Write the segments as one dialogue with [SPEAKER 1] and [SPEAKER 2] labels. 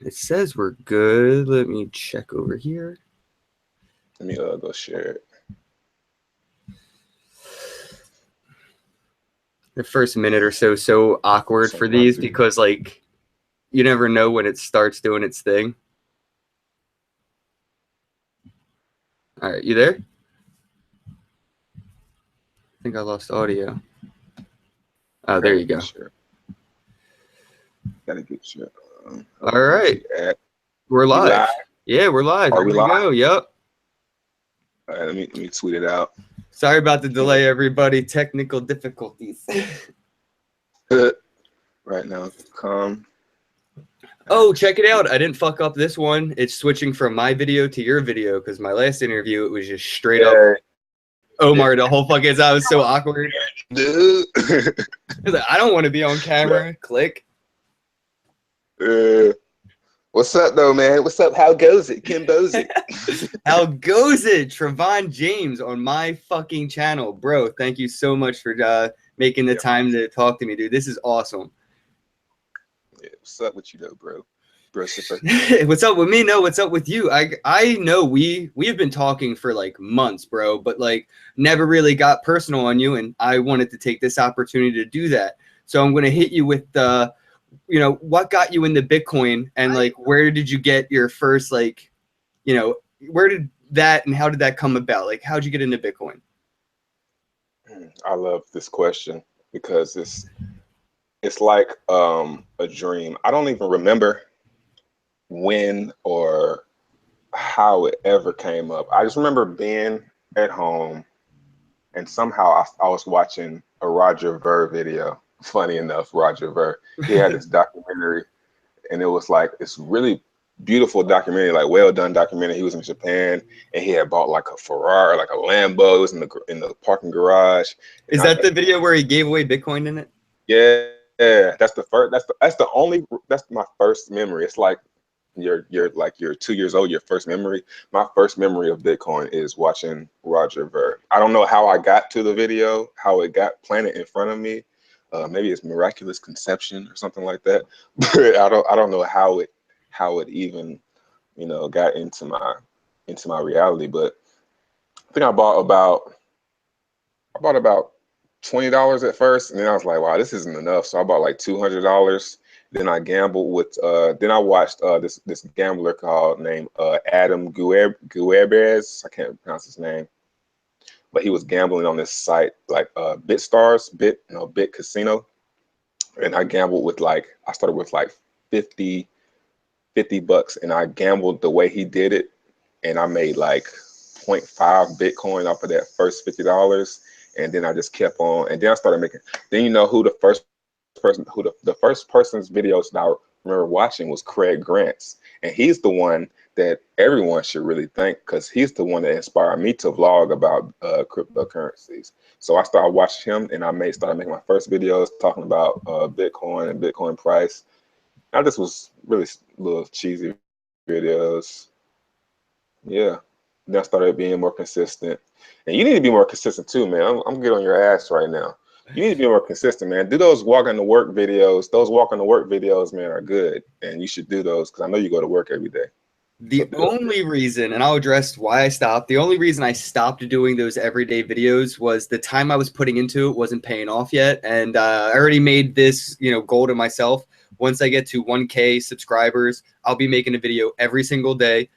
[SPEAKER 1] It says we're good. Let me check over here.
[SPEAKER 2] Let me go share it.
[SPEAKER 1] The first minute or so awkward for these because like you never know when it starts doing its thing. All right, you there? I think I lost audio. Oh, there you go.
[SPEAKER 2] Gotta get you.
[SPEAKER 1] All right. We're live. Yeah, we're live.
[SPEAKER 2] Are we live?
[SPEAKER 1] Go. Yep.
[SPEAKER 2] All right, let me tweet it out.
[SPEAKER 1] Sorry about the delay, everybody. Technical difficulties.
[SPEAKER 2] Right now, come.
[SPEAKER 1] Oh, check it out. I didn't fuck up this one. It's switching from my video to your video because my last interview, it was just straight up Omar the whole fucking time. It was so awkward.
[SPEAKER 2] Dude.
[SPEAKER 1] Like, I don't want to be on camera. Click.
[SPEAKER 2] What's up, though, man? What's up? How goes it? Kim Bozy.
[SPEAKER 1] How goes it? Trevon James on my fucking channel. Bro, thank you so much for making the time to talk to me, dude. This is awesome.
[SPEAKER 2] Yeah, what's up with you, though, bro?
[SPEAKER 1] What's up with me? No, what's up with you? I know we've been talking for like months, bro, but like never really got personal on you, and I wanted to take this opportunity to do that. So I'm gonna hit you with you know, what got you into Bitcoin, and like where did you get your first, like, you know, where did that and how did that come about? Like, how'd you get into Bitcoin?
[SPEAKER 2] I love this question because it's like a dream. I don't even remember when or how it ever came up. I just remember being at home and somehow I was watching a Roger Ver video. Funny enough, Roger Ver, he had this documentary and it was like this really beautiful documentary, like well done documentary. He was in Japan and he had bought like a Ferrari, like a Lambo. It was in the parking garage.
[SPEAKER 1] Is that the video where he gave away Bitcoin in it?
[SPEAKER 2] Yeah, that's the first. That's my first memory. It's like you're 2 years old. Your first memory. My first memory of Bitcoin is watching Roger Ver. I don't know how I got to the video, how it got planted in front of me. Maybe it's miraculous conception or something like that. But I don't know how it even, you know, got into my reality. But I think I bought about $20 at first, and then I was like, wow, this isn't enough. So I bought like $200. Then I gambled with then I watched this gambler named Adam Guebres. I can't pronounce his name, but he was gambling on this site like BitStars, Bit Casino. And I gambled with I started with like 50 bucks, and I gambled the way he did it, and I made like 0.5 Bitcoin off of that first $50. And then I just kept on, and then I started making. Then you know who the first person's videos that I remember watching was Craig Grant's, and he's the one that everyone should really thank because he's the one that inspired me to vlog about cryptocurrencies. So I started watching him, and I started making my first videos talking about Bitcoin and Bitcoin price. I just was really little cheesy videos. Yeah. Then I started being more consistent. And you need to be more consistent too, man. I'm getting on your ass right now. You need to be more consistent, man. Do those walking to work videos. Those walking to work videos, man, are good. And you should do those because I know you go to work every day.
[SPEAKER 1] The only reason, and I'll address why I stopped, the only reason I stopped doing those everyday videos was the time I was putting into it wasn't paying off yet. And I already made this, you know, goal to myself. Once I get to 1K subscribers, I'll be making a video every single day.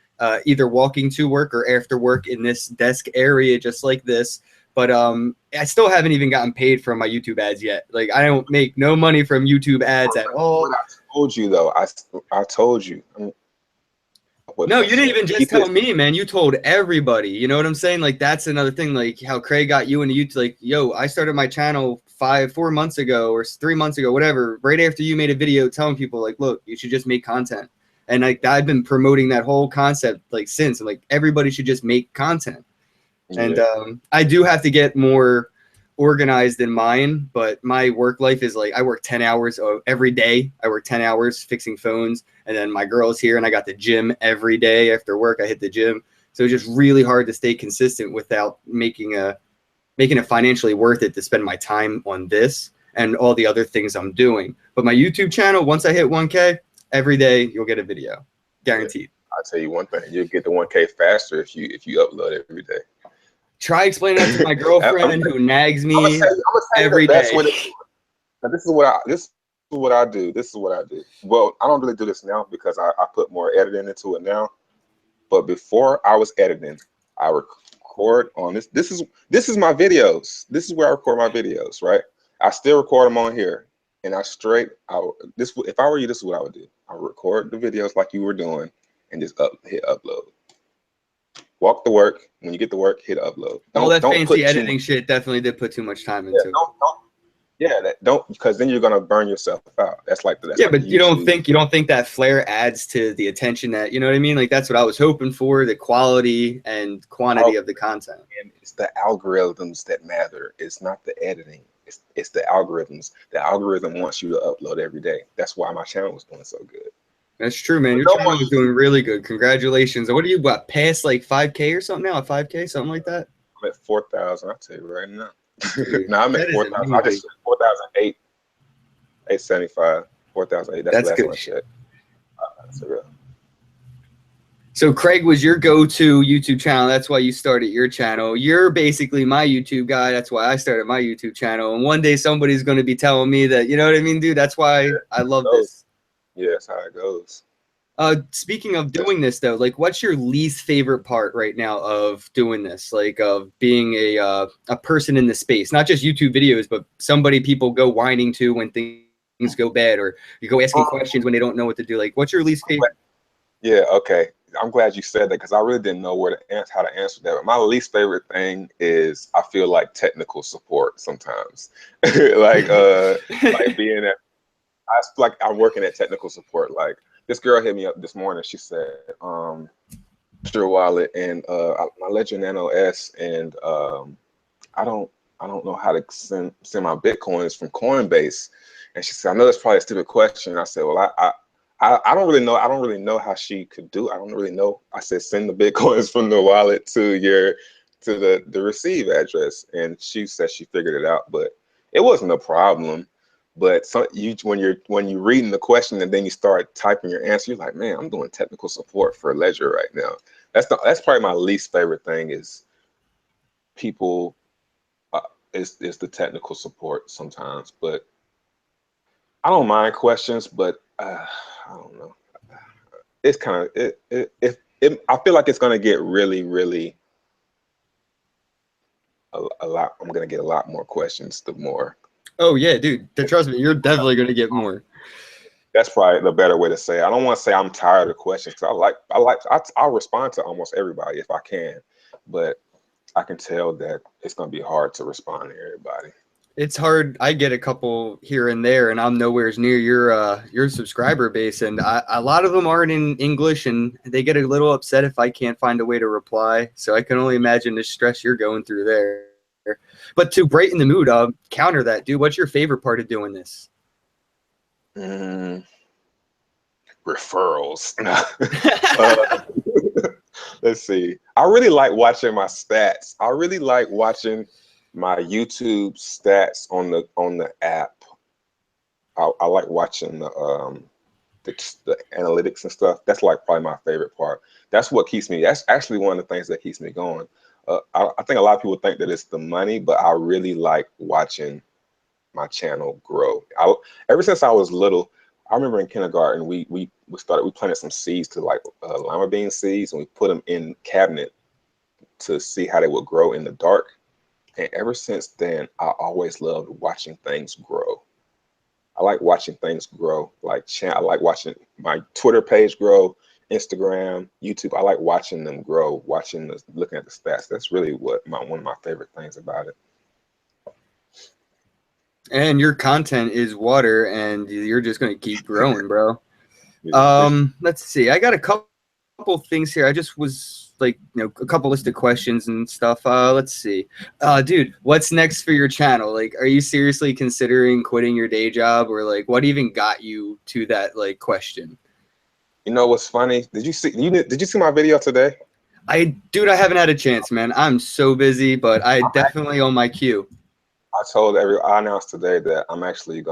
[SPEAKER 1] Either walking to work or after work in this desk area, just like this. But I still haven't even gotten paid from my YouTube ads yet. Like, I don't make no money from YouTube ads at all.
[SPEAKER 2] What I told you, though, I told you.
[SPEAKER 1] No, you didn't even just tell me, man. You told everybody. You know what I'm saying? Like, that's another thing. Like, how Craig got you into YouTube. Like, yo, I started my channel 4 months ago or 3 months ago, whatever. Right after you made a video telling people, like, look, you should just make content. And like I've been promoting that whole concept like since. I'm like, everybody should just make content. Yeah. And I do have to get more organized in mine, but my work life is like I work 10 hours every day. I work 10 hours fixing phones, and then my girl's here, and I got the gym every day after work. I hit the gym, so it's just really hard to stay consistent without making it financially worth it to spend my time on this and all the other things I'm doing. But my YouTube channel, once I hit 1K, every day you'll get a video, guaranteed.
[SPEAKER 2] Yeah. I'll tell you one thing: you'll get the 1K faster if you upload every day.
[SPEAKER 1] Try explaining that to my girlfriend who nags me
[SPEAKER 2] I'm gonna tell you
[SPEAKER 1] every
[SPEAKER 2] the best
[SPEAKER 1] day.
[SPEAKER 2] way to do it. Now, this is what I do. This is what I do. Well, I don't really do this now because I put more editing into it now. But before I was editing, I record on this. This is my videos. This is where I record my videos, right? I still record them on here, and if I were you, this is what I would do. I would record the videos like you were doing, and just hit upload. Walk to work. When you get to work, hit upload.
[SPEAKER 1] All that
[SPEAKER 2] Don't
[SPEAKER 1] fancy
[SPEAKER 2] put too
[SPEAKER 1] editing
[SPEAKER 2] much.
[SPEAKER 1] shit definitely did put too much time
[SPEAKER 2] Yeah,
[SPEAKER 1] into it.
[SPEAKER 2] don't because then you're gonna burn yourself out. That's like the
[SPEAKER 1] But you don't
[SPEAKER 2] YouTube.
[SPEAKER 1] think that flair adds to the attention that, you know what I mean? Like that's what I was hoping for, the quality and quantity of the content.
[SPEAKER 2] And it's the algorithms that matter. It's not the editing. It's the algorithms. The algorithm wants you to upload every day. That's why my channel was doing so good.
[SPEAKER 1] That's true, man. Your channel is doing really good. Congratulations. What are you, past like 5K or something now? A 5K, something like that?
[SPEAKER 2] I'm at 4,000. I'll tell you right now.
[SPEAKER 1] Dude,
[SPEAKER 2] No, I'm at 4,000. I just 4,008, 875, 4,008. That's the last one I checked. That's real.
[SPEAKER 1] So Craig was your go-to YouTube channel. That's why you started your channel. You're basically my YouTube guy. That's why I started my YouTube channel. And one day somebody's going to be telling me that, you know what I mean, dude? That's why I love this.
[SPEAKER 2] Yeah, that's how it goes.
[SPEAKER 1] Speaking of doing this though, like what's your least favorite part right now of doing this? Like of being a person in the space, not just YouTube videos, but somebody people go whining to when things go bad, or you go asking questions when they don't know what to do. Like what's your least favorite?
[SPEAKER 2] Yeah, okay. I'm glad you said that because I really didn't know how to answer that. But my least favorite thing is I feel like technical support sometimes. like being at I feel like I'm working at technical support. Like this girl hit me up this morning. She said, your wallet and my Ledger Nano S and I don't know how to send my Bitcoins from Coinbase. And she said, I know that's probably a stupid question. I said, well, I don't really know. I don't really know how she could do it. I don't really know. I said, send the Bitcoins from the wallet to the receive address. And she said she figured it out, but it wasn't a problem. But when you're reading the question and then you start typing your answer, you're like, man, I'm doing technical support for Ledger right now. That's probably my least favorite thing is people is the technical support sometimes. But I don't mind questions, but I don't know. It's kind of I feel like it's gonna get really a lot. I'm gonna get a lot more questions the more.
[SPEAKER 1] Oh yeah, dude. Trust me, you're definitely gonna get more.
[SPEAKER 2] That's probably the better way to say it. I don't want to say I'm tired of questions because I'll respond to almost everybody if I can, but I can tell that it's gonna be hard to respond to everybody.
[SPEAKER 1] It's hard. I get a couple here and there, and I'm nowhere near your subscriber base, and a lot of them aren't in English, and they get a little upset if I can't find a way to reply. So I can only imagine the stress you're going through there. But to brighten the mood, counter that, dude. What's your favorite part of doing this?
[SPEAKER 2] Referrals. Let's see. I really like watching my stats. I really like watching my YouTube stats on the app. I like watching the analytics and stuff. That's like probably my favorite part. That's what keeps me. That's actually one of the things that keeps me going. I think a lot of people think that it's the money, but I really like watching my channel grow. Ever since I was little, I remember in kindergarten we planted some seeds to like lima bean seeds, and we put them in cabinet to see how they would grow in the dark. And ever since then, I always loved watching things grow. I like watching things grow. I like watching my Twitter page grow, Instagram, YouTube. I like watching them grow, looking at the stats. That's really one of my favorite things about it.
[SPEAKER 1] And your content is water, and you're just gonna keep growing, bro. Let's see. I got a couple things here. I just was like, a couple list of questions and stuff. Let's see. Dude, what's next for your channel? Like, are you seriously considering quitting your day job, or like, what even got you to that like question?
[SPEAKER 2] You know what's funny? Did you see my video today?
[SPEAKER 1] Dude, I haven't had a chance, man. I'm so busy, but I definitely on my queue.
[SPEAKER 2] I announced today that I'm actually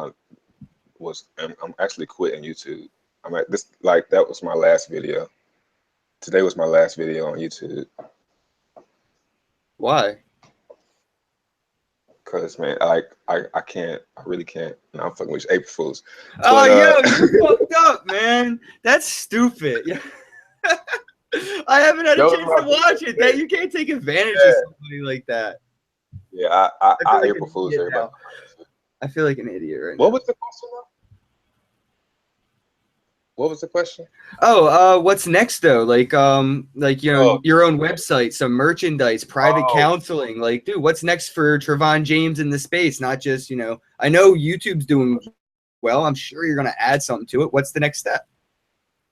[SPEAKER 2] quitting YouTube. I'm at this, like, that was my last video. Today was my last video on YouTube.
[SPEAKER 1] Why?
[SPEAKER 2] Cause man, I can't, I really can't. No, I'm fucking with you. April Fools.
[SPEAKER 1] Oh,
[SPEAKER 2] But
[SPEAKER 1] yo, you're fucked up, man. That's stupid. I haven't had a
[SPEAKER 2] those
[SPEAKER 1] chance
[SPEAKER 2] are
[SPEAKER 1] to
[SPEAKER 2] my
[SPEAKER 1] watch it. That
[SPEAKER 2] biggest
[SPEAKER 1] you can't take advantage of
[SPEAKER 2] yeah,
[SPEAKER 1] somebody like that.
[SPEAKER 2] yeah.
[SPEAKER 1] I feel like
[SPEAKER 2] April
[SPEAKER 1] an
[SPEAKER 2] Fools
[SPEAKER 1] idiot
[SPEAKER 2] everybody.
[SPEAKER 1] now. I feel like an idiot right
[SPEAKER 2] What
[SPEAKER 1] now.
[SPEAKER 2] was the question though? What was the question?
[SPEAKER 1] Oh, what's next though? Like you know,
[SPEAKER 2] Oh,
[SPEAKER 1] your own website, some merchandise, private
[SPEAKER 2] oh,
[SPEAKER 1] counseling. Like, dude, what's next for Trevon James in the space? Not just, you know, I know YouTube's doing well. I'm sure you're gonna add something to it. What's the next step?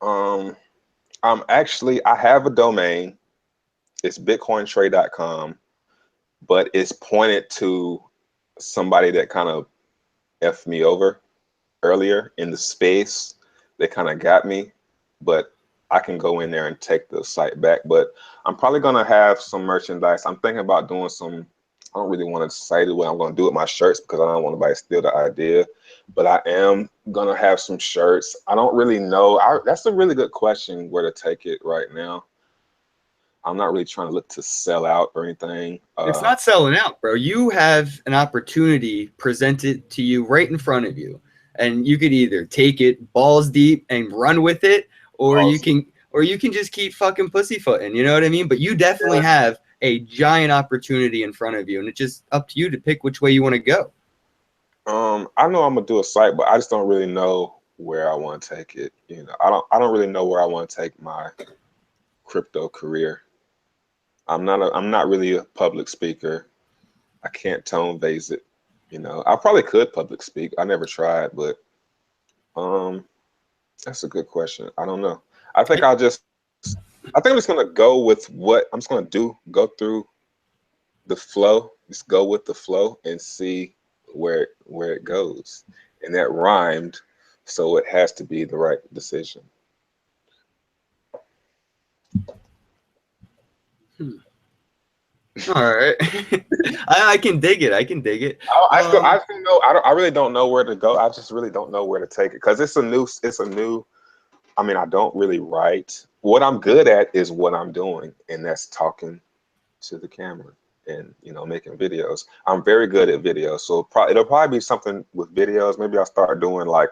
[SPEAKER 2] I'm actually, I have a domain. It's bitcointrade.com, but it's pointed to somebody that kind of effed me over earlier in the space. They kind of got me, but I can go in there and take the site back. But I'm probably gonna have some merchandise. I'm thinking about doing some. I don't really want to say what I'm gonna do with my shirts because I don't want anybody to steal the idea. But I am gonna have some shirts. I don't really know. That's a really good question where to take it right now. I'm not really trying to look to sell out or anything.
[SPEAKER 1] It's not selling out, bro. You have an opportunity presented to you right in front of you, and you could either take it balls deep and run with it, or
[SPEAKER 2] Oh,
[SPEAKER 1] you can just keep fucking pussyfooting. You know what I mean? But you definitely
[SPEAKER 2] yeah.
[SPEAKER 1] have a giant opportunity in front of you, and it's just up to you to pick which way you want to go.
[SPEAKER 2] I know I'm gonna do a site, but I just don't really know where I want to take it. You know, I don't really know where I want to take my crypto career. I'm not really a public speaker. I can't tone vase it. You know, I probably could public speak. I never tried, but um, that's a good question. I don't know. I think I'll just, I think I'm just gonna go with what I'm just gonna do. Go through the flow. Just go with the flow and see where it goes. And that rhymed, so it has to be the right decision.
[SPEAKER 1] All right, I can dig it. I can dig it.
[SPEAKER 2] I still know. I really don't know where to go. I just really don't know where to take it because it's a new. I mean, I don't really write. What I'm good at is what I'm doing, and that's talking to the camera and, you know, making videos. I'm very good at videos, so it'll probably be something with videos. Maybe I'll start doing like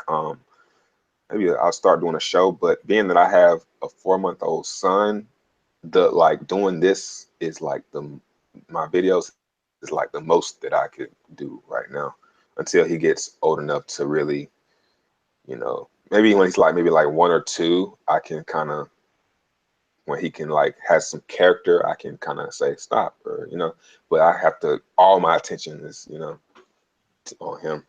[SPEAKER 2] maybe I'll start doing a show. But being that I have a 4-month-old son, the like doing this is like my videos is like the most that I could do right now until he gets old enough to really, you know, maybe when he's like maybe like 1 or 2, I can kind of, when he can like has some character, I can kind of say stop, or you know, but I have to, all my attention is, you know, on him,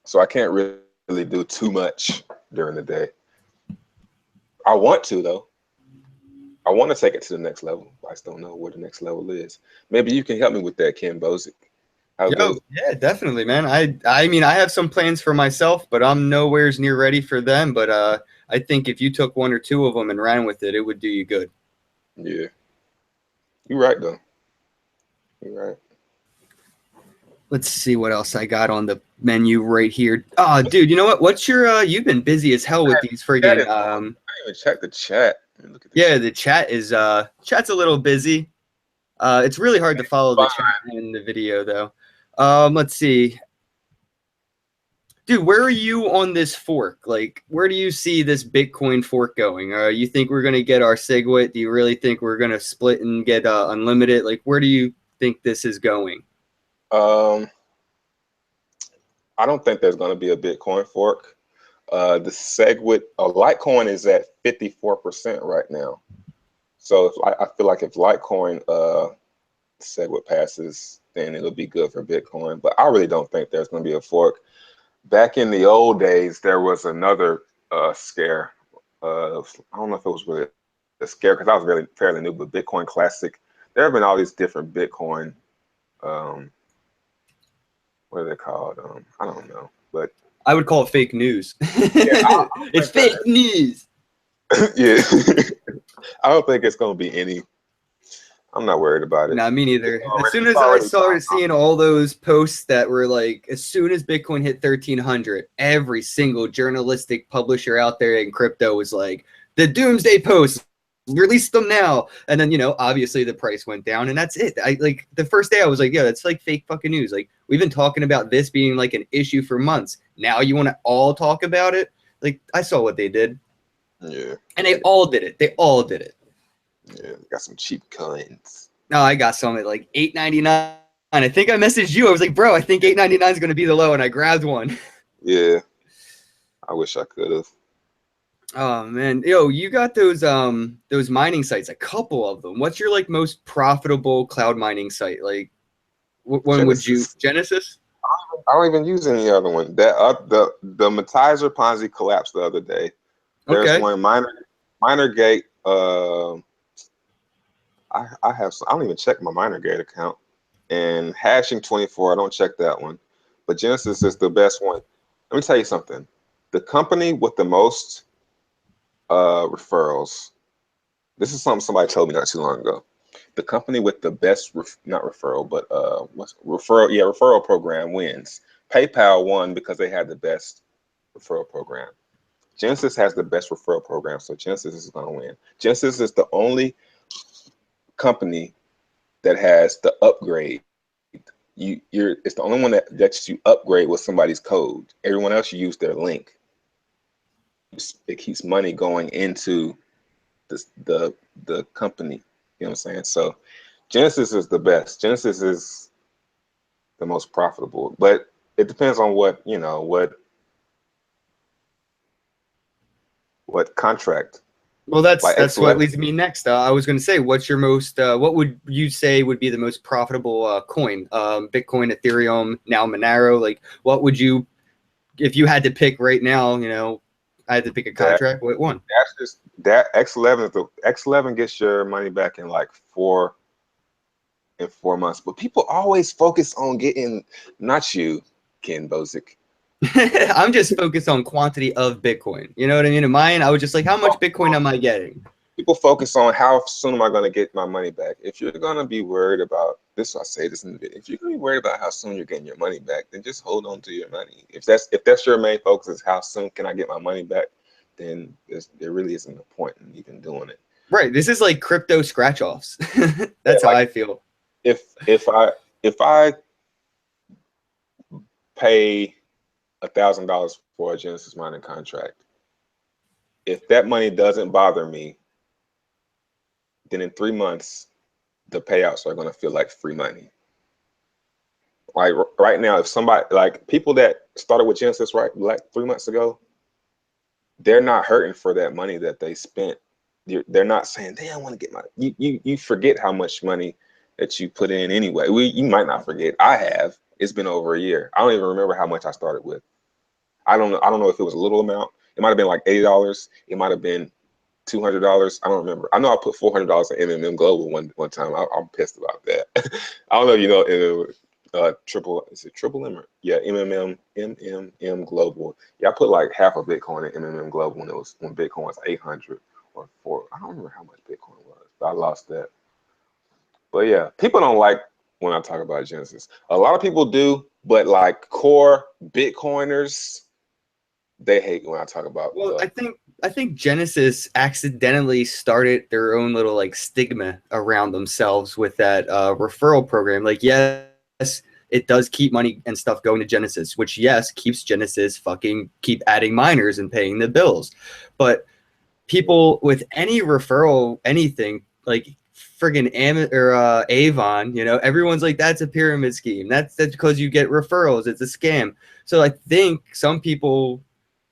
[SPEAKER 2] so I can't really do too much during the day. I want to though. I want to take it to the next level. I just don't know where the next level is. Maybe you can help me with that, Ken Bozick. How
[SPEAKER 1] Yo,
[SPEAKER 2] goes?
[SPEAKER 1] yeah, definitely, man. I mean, I have some plans for myself, but I'm nowhere's near ready for them. But I think if you took 1 or 2 of them and ran with it, it would do you good.
[SPEAKER 2] Yeah, you're right though. You're right.
[SPEAKER 1] Let's see what else I got on the menu right here. Oh, dude, you know what? What's your you've been busy as hell with these
[SPEAKER 2] Chat
[SPEAKER 1] friggin'
[SPEAKER 2] is on. I didn't even check the chat. Let me look at the
[SPEAKER 1] yeah,
[SPEAKER 2] chat.
[SPEAKER 1] the chat's a little busy. It's really hard to follow the chat in the video though. Let's see. Dude, where are you on this fork? Like, where do you see this Bitcoin fork going? You think we're gonna get our SegWit? Do you really think we're gonna split and get unlimited? Like, where do you think this is going?
[SPEAKER 2] Um, I don't think there's going to be a Bitcoin fork. The SegWit, Litecoin is at 54% right now. So if I feel like if Litecoin SegWit passes, then it'll be good for Bitcoin. But I really don't think there's going to be a fork. Back in the old days, there was another scare. I don't know if it was really a scare because I was really fairly new, but Bitcoin Classic. There have been all these different Bitcoin. Um, what are they called? I don't know, but
[SPEAKER 1] I would call it fake news.
[SPEAKER 2] yeah,
[SPEAKER 1] It's fake news.
[SPEAKER 2] yeah, I don't think it's going to be any. I'm not worried about it.
[SPEAKER 1] Nah, me neither. As soon
[SPEAKER 2] It's
[SPEAKER 1] as I
[SPEAKER 2] already
[SPEAKER 1] started seeing all those posts that were like, as soon as Bitcoin hit 1,300, every single journalistic publisher out there in crypto was like, the doomsday posts, release them now. And then, obviously the price went down, and that's it. I like the first day I was like, yeah, that's like fake fucking news. Like, we've been talking about this being like an issue for months. Now you want to all talk about it? Like, I saw what they did.
[SPEAKER 2] Yeah.
[SPEAKER 1] And they all did it. They all did it.
[SPEAKER 2] Yeah, got some cheap coins.
[SPEAKER 1] No, I got some at like $8.99. I think I messaged you. I was like, bro, I think $8.99 is going to be the low, and I grabbed one.
[SPEAKER 2] Yeah, I wish I could have.
[SPEAKER 1] Oh man, yo, you got those mining sites, a couple of them. What's your like most profitable cloud mining site? Like, when would you Genesis?
[SPEAKER 2] I don't even use any other one. That the Matizer Ponzi collapsed the other day. There's
[SPEAKER 1] Okay.
[SPEAKER 2] one MinerGate. I have some, I don't even check my MinerGate account. And Hashing 24, I don't check that one. But Genesis is the best one. Let me tell you something. The company with the most referrals. This is something somebody told me not too long ago. The company with the best, not referral, but what's referral? Yeah, referral program wins. PayPal won because they had the best referral program. Genesis has the best referral program, so Genesis is going to win. Genesis is the only company that has the upgrade. It's the only one that lets you upgrade with somebody's code. Everyone else, you use their link. It keeps money going into the company. You know what I'm saying? So Genesis is the best. Genesis is the most profitable, but it depends on what what contract.
[SPEAKER 1] Well,
[SPEAKER 2] Like
[SPEAKER 1] that's what
[SPEAKER 2] X11,
[SPEAKER 1] leads me next. I was going to say, what's your most? What would you say would be the most profitable coin? Bitcoin, Ethereum, now Monero. Like, what would you, if you had to pick right now? I had to pick a contract. What one?
[SPEAKER 2] that's just that X11 is the X11 gets your money back in like 4 months. But people always focus on getting, not you, Ken Bozick.
[SPEAKER 1] I'm just focused on quantity of Bitcoin. You know what I mean? In mine, I was just like, how much Bitcoin am I getting?
[SPEAKER 2] People focus on how soon am I going to get my money back. If you're going to be worried about this, I say this in the video. If you're going to be worried about how soon you're getting your money back, then just hold on to your money. If that's your main focus is how soon can I get my money back, then there really isn't a point in even doing it.
[SPEAKER 1] Right. This is like crypto scratch offs. That's
[SPEAKER 2] Yeah,
[SPEAKER 1] how I feel.
[SPEAKER 2] If I pay $1,000 for a Genesis mining contract, if that money doesn't bother me, then in 3 months the payouts are going to feel like free money. Like right now, if somebody, like people that started with Genesis right like 3 months ago, they're not hurting for that money that they spent. They're not saying, "Damn, I want to get my." You forget how much money that you put in anyway. You might not forget. I have. It's been over a year. I don't even remember how much I started with. I don't know. I don't know if it was a little amount. It might have been like $80. It might have been $200. I don't remember. I know I put $400 in MMM Global one time. I'm pissed about that. I don't know if you know is it triple M? Yeah, MMM Global. Yeah, I put like half a Bitcoin in MMM Global when Bitcoin was 800 or 4. I don't remember how much Bitcoin was, but I lost that. But yeah, people don't like when I talk about Genesis. A lot of people do, but like core Bitcoiners, they hate when I talk about.
[SPEAKER 1] Well, I think Genesis accidentally started their own little like stigma around themselves with that referral program. Like, yes, it does keep money and stuff going to Genesis, which yes keeps Genesis fucking keep adding miners and paying the bills, but people with any referral anything like friggin' Avon, everyone's like, that's a pyramid scheme. That's because you get referrals. It's a scam. So I think some people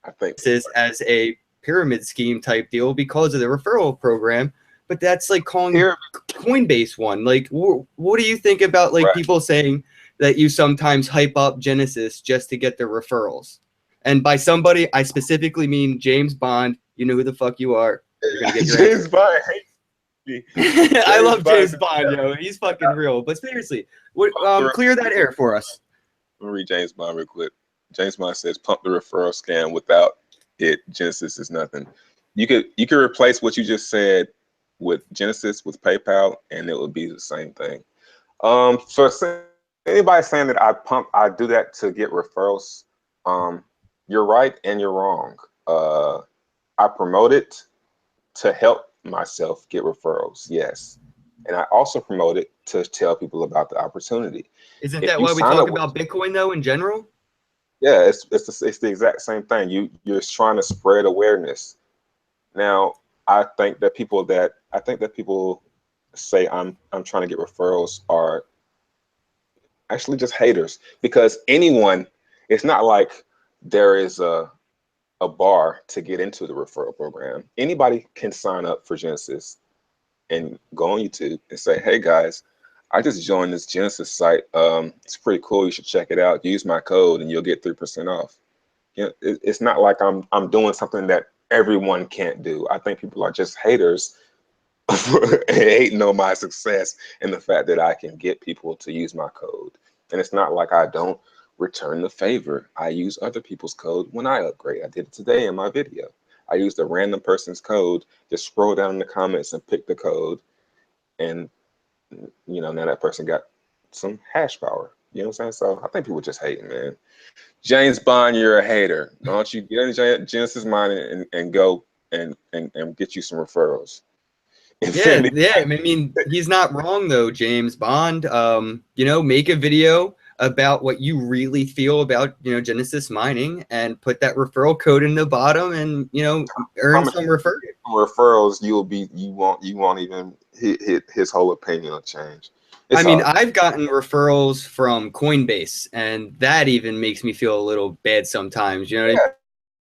[SPEAKER 2] I think
[SPEAKER 1] this as a pyramid scheme type deal because of the referral program, but that's like calling
[SPEAKER 2] here,
[SPEAKER 1] Coinbase one. Like, what do you think about like
[SPEAKER 2] right.
[SPEAKER 1] people saying that you sometimes hype up Genesis just to get the referrals? And by somebody, I specifically mean James Bond. You know who the fuck you are. You're gonna get your
[SPEAKER 2] James
[SPEAKER 1] answer.
[SPEAKER 2] Bond hates me.
[SPEAKER 1] I love James
[SPEAKER 2] Bond.
[SPEAKER 1] Bond, yo. He's fucking real. But seriously, clear that air for us.
[SPEAKER 2] Let me read James Bond real quick. James Bond says, "Pump the referral scam. Without it, Genesis is nothing." You could replace what you just said with Genesis with PayPal, and it would be the same thing. For anybody saying that I do that to get referrals, you're right and you're wrong. I promote it to help myself get referrals, yes, and I also promote it to tell people about the opportunity.
[SPEAKER 1] Isn't
[SPEAKER 2] If
[SPEAKER 1] that
[SPEAKER 2] you
[SPEAKER 1] why we
[SPEAKER 2] sign
[SPEAKER 1] talk
[SPEAKER 2] up with,
[SPEAKER 1] about Bitcoin though in general?
[SPEAKER 2] yeah, it's the exact same thing. You're trying to spread awareness. Now, I think that people say I'm trying to get referrals are actually just haters, because anyone, it's not like there is a bar to get into the referral program. Anybody can sign up for Genesis and go on YouTube and say, hey guys, I just joined this Genesis site. It's pretty cool. You should check it out. Use my code and you'll get 3% off. You know, it's not like I'm doing something that everyone can't do. I think people are just haters hating on my success and the fact that I can get people to use my code. And it's not like I don't return the favor. I use other people's code when I upgrade. I did it today in my video. I used a random person's code, just scroll down in the comments and pick the code. And, now that person got some hash power. You know what I'm saying? So I think people just hating, man. James Bond, you're a hater. Why don't you get into Genesis Mining and go and get you some referrals?
[SPEAKER 1] Yeah, yeah. I mean, he's not wrong though, James Bond. Make a video about what you really feel about, Genesis mining, and put that referral code in the bottom, and earn some
[SPEAKER 2] referrals. You won't even his whole opinion will change.
[SPEAKER 1] I mean, I've gotten referrals from Coinbase, and that even makes me feel a little bad sometimes. You know what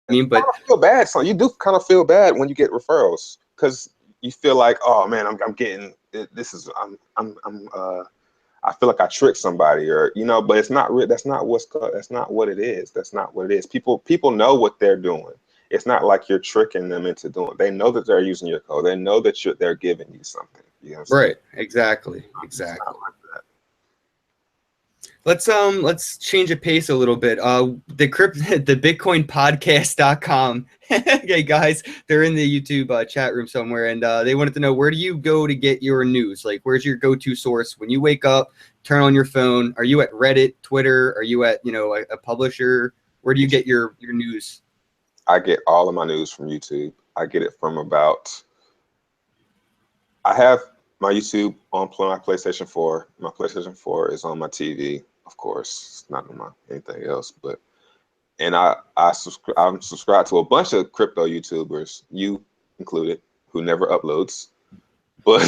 [SPEAKER 1] I mean? But
[SPEAKER 2] I feel bad. So you do kind of feel bad when you get referrals, because you feel like, oh man, I'm getting this is I feel like I tricked somebody, or but it's not real. That's not what it is. That's not what it is. People know what they're doing. It's not like you're tricking them into doing it. They know that they're using your code. They know that they're giving you something. You know what I'm saying?
[SPEAKER 1] Right. Exactly. Let's change the pace a little bit. The bitcoinpodcast.com. Okay, guys, they're in the YouTube chat room somewhere, and they wanted to know, where do you go to get your news? Like, where's your go-to source when you wake up, turn on your phone? Are you at Reddit, Twitter? Are you at a publisher? Where do you get your news?
[SPEAKER 2] I get all of my news from YouTube. I get it from I have my YouTube on my PlayStation 4. My PlayStation 4 is on my TV, of course. It's not on anything else, and I'm subscribed to a bunch of crypto YouTubers, you included, who never uploads. But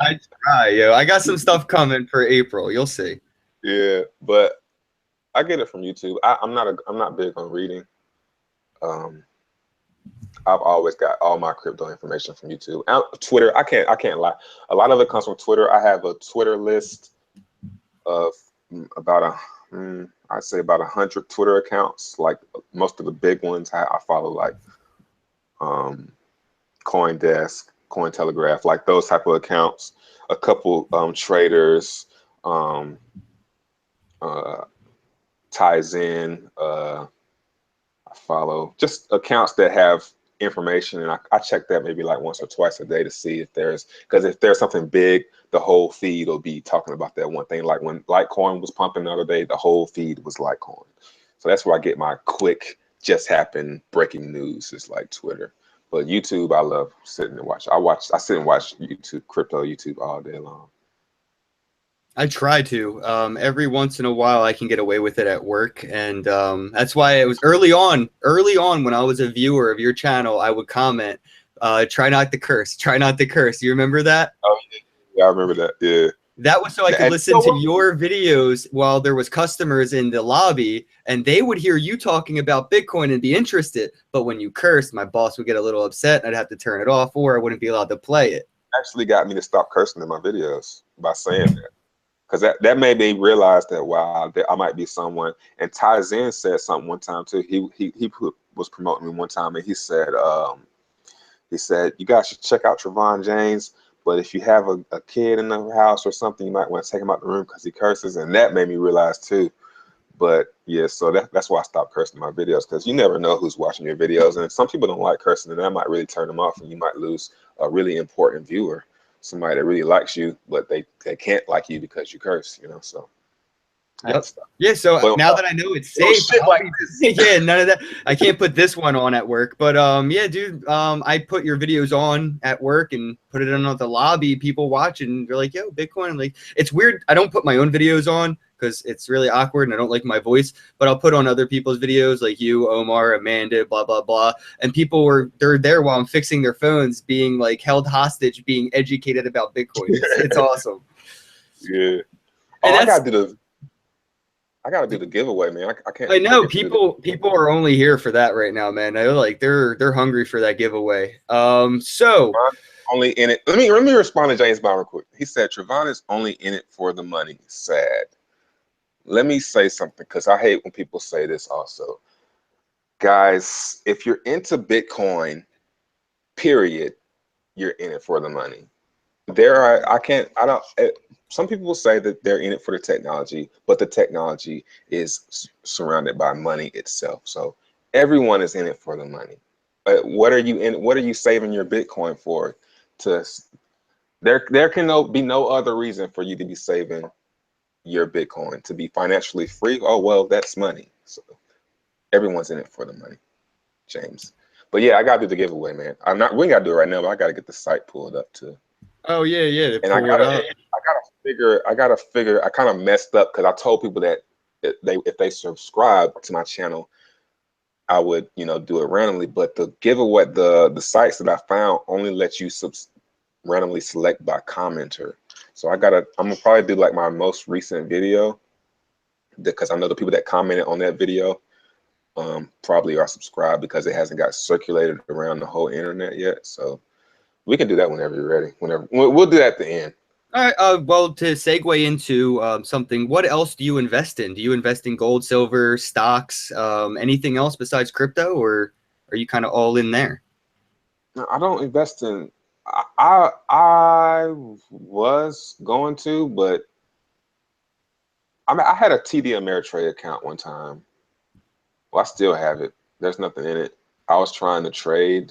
[SPEAKER 1] I try, I got some stuff coming for April. You'll see.
[SPEAKER 2] Yeah, but I get it from YouTube. I'm not big on reading. I've always got all my crypto information from YouTube. Twitter, I can't lie. A lot of it comes from Twitter. I have a Twitter list of I'd say about 100 Twitter accounts. Like most of the big ones, I follow, like CoinDesk, Cointelegraph, like those type of accounts. A couple traders, ties in. I follow just accounts that have information, and I check that maybe like once or twice a day to see if there's something big, the whole feed will be talking about that one thing. Like when Litecoin was pumping the other day, the whole feed was Litecoin. So that's where I get my quick, just happened breaking news, is like Twitter. But YouTube, I love sitting and watch. I sit and watch crypto YouTube all day long.
[SPEAKER 1] I try to. Every once in a while, I can get away with it at work, and that's why it was early on when I was a viewer of your channel, I would comment, "Try not to curse. Try not to curse." You remember that?
[SPEAKER 2] Oh yeah, I remember that. Yeah.
[SPEAKER 1] That was so I could listen to your videos while there was customers in the lobby, and they would hear you talking about Bitcoin and be interested. But when you cursed, my boss would get a little upset, and I'd have to turn it off, or I wouldn't be allowed to play it.
[SPEAKER 2] Actually got me to stop cursing in my videos by saying that. Because that made me realize that, wow, I might be someone. And Ty Zen said something one time too. He was promoting me one time, and he said you guys should check out Trevon James, but if you have a kid in the house or something, you might want to take him out the room because he curses. And that made me realize too But yeah, so that's why I stopped cursing my videos, because you never know who's watching your videos, and some people don't like cursing, and that might really turn them off, and you might lose a really important viewer, somebody that really likes you, but they can't like you because you curse, you know. So I had to
[SPEAKER 1] Yep.
[SPEAKER 2] stop.
[SPEAKER 1] Yeah. So
[SPEAKER 2] But
[SPEAKER 1] now that I know it's
[SPEAKER 2] no
[SPEAKER 1] safe,
[SPEAKER 2] shit
[SPEAKER 1] I'll
[SPEAKER 2] like
[SPEAKER 1] be,
[SPEAKER 2] this.
[SPEAKER 1] yeah, none of that. I can't put this one on at work, but yeah, dude, I put your videos on at work and put it on the lobby. People watching, they're like, "Yo, Bitcoin." I'm like, it's weird. I don't put my own videos on because it's really awkward and I don't like my voice. But I'll put on other people's videos, like you, Omar, Amanda, blah blah blah. And they're there while I'm fixing their phones, being like held hostage, being educated about Bitcoin. It's awesome.
[SPEAKER 2] Yeah.
[SPEAKER 1] And
[SPEAKER 2] Oh,
[SPEAKER 1] that's
[SPEAKER 2] I gotta do the giveaway, man. I can't
[SPEAKER 1] I know
[SPEAKER 2] forget to do that.
[SPEAKER 1] people are only here for that right now, man. They're hungry for that giveaway. So
[SPEAKER 2] Trevon only in it. Let me respond to James Bond real quick. He said Trevon is only in it for the money. Sad. Let me say something, because I hate when people say this also. Guys, if you're into Bitcoin, period, you're in it for the money. Some people will say that they're in it for the technology, but the technology is surrounded by money itself. So everyone is in it for the money. What are you saving your Bitcoin for? To there can be no other reason for you to be saving your Bitcoin, to be financially free. Oh well, that's money. So everyone's in it for the money, James. But yeah, I gotta do the giveaway, man. We ain't gotta do it right now, but I gotta get the site pulled up too.
[SPEAKER 1] oh yeah, to
[SPEAKER 2] And
[SPEAKER 1] pull it up.
[SPEAKER 2] I gotta figure. I kind of messed up because I told people that if they subscribe to my channel, I would, do it randomly. But the giveaway, the sites that I found only let you randomly select by commenter. So I'm gonna probably do like my most recent video, because I know the people that commented on that video probably are subscribed, because it hasn't got circulated around the whole internet yet. So we can do that whenever you're ready. Whenever we'll do that at the end.
[SPEAKER 1] All right. Well, to segue into something, what else do you invest in? Do you invest in gold, silver, stocks, anything else besides crypto, or are you kind of all in there?
[SPEAKER 2] No, I don't invest in. I was going to, but I mean, I had a TD Ameritrade account one time. Well, I still have it. There's nothing in it. I was trying to trade.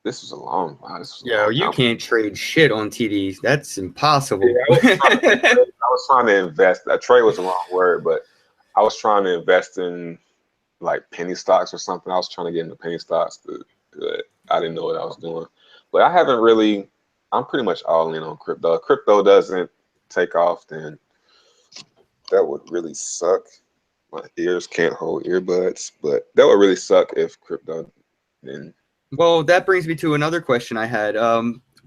[SPEAKER 2] This was a long. Wow, this was a
[SPEAKER 1] Yo,
[SPEAKER 2] long
[SPEAKER 1] you
[SPEAKER 2] time.
[SPEAKER 1] can't trade shit on TDs. That's
[SPEAKER 2] Yeah,
[SPEAKER 1] impossible.
[SPEAKER 2] I was trying to invest. Trade was the wrong word, but I was trying to invest in like penny stocks or something. I was trying to get into penny stocks, but I didn't know what I was doing. But I haven't really. I'm pretty much all in on crypto. If crypto doesn't take off, then that would really suck. My ears can't hold earbuds, but that would really suck if crypto. Then
[SPEAKER 1] Well, that brings me to another question I had.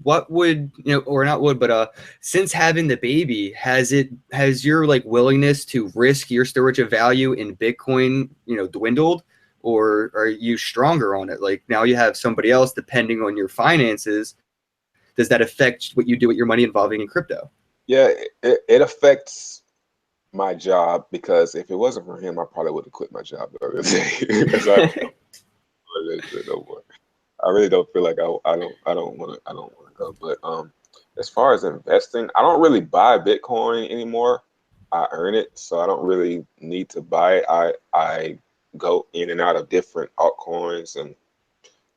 [SPEAKER 1] What would or not would, but since having the baby, has your like willingness to risk your storage of value in Bitcoin, dwindled, or are you stronger on it? Like now you have somebody else depending on your finances. Does that affect what you do with your money involving in crypto?
[SPEAKER 2] yeah, it affects my job, because if it wasn't for him, I probably would have quit my job the other day, because I no more. I really don't feel like I don't want to go. But as far as investing, I don't really buy Bitcoin anymore. I earn it, so I don't really need to buy it. I go in and out of different altcoins, and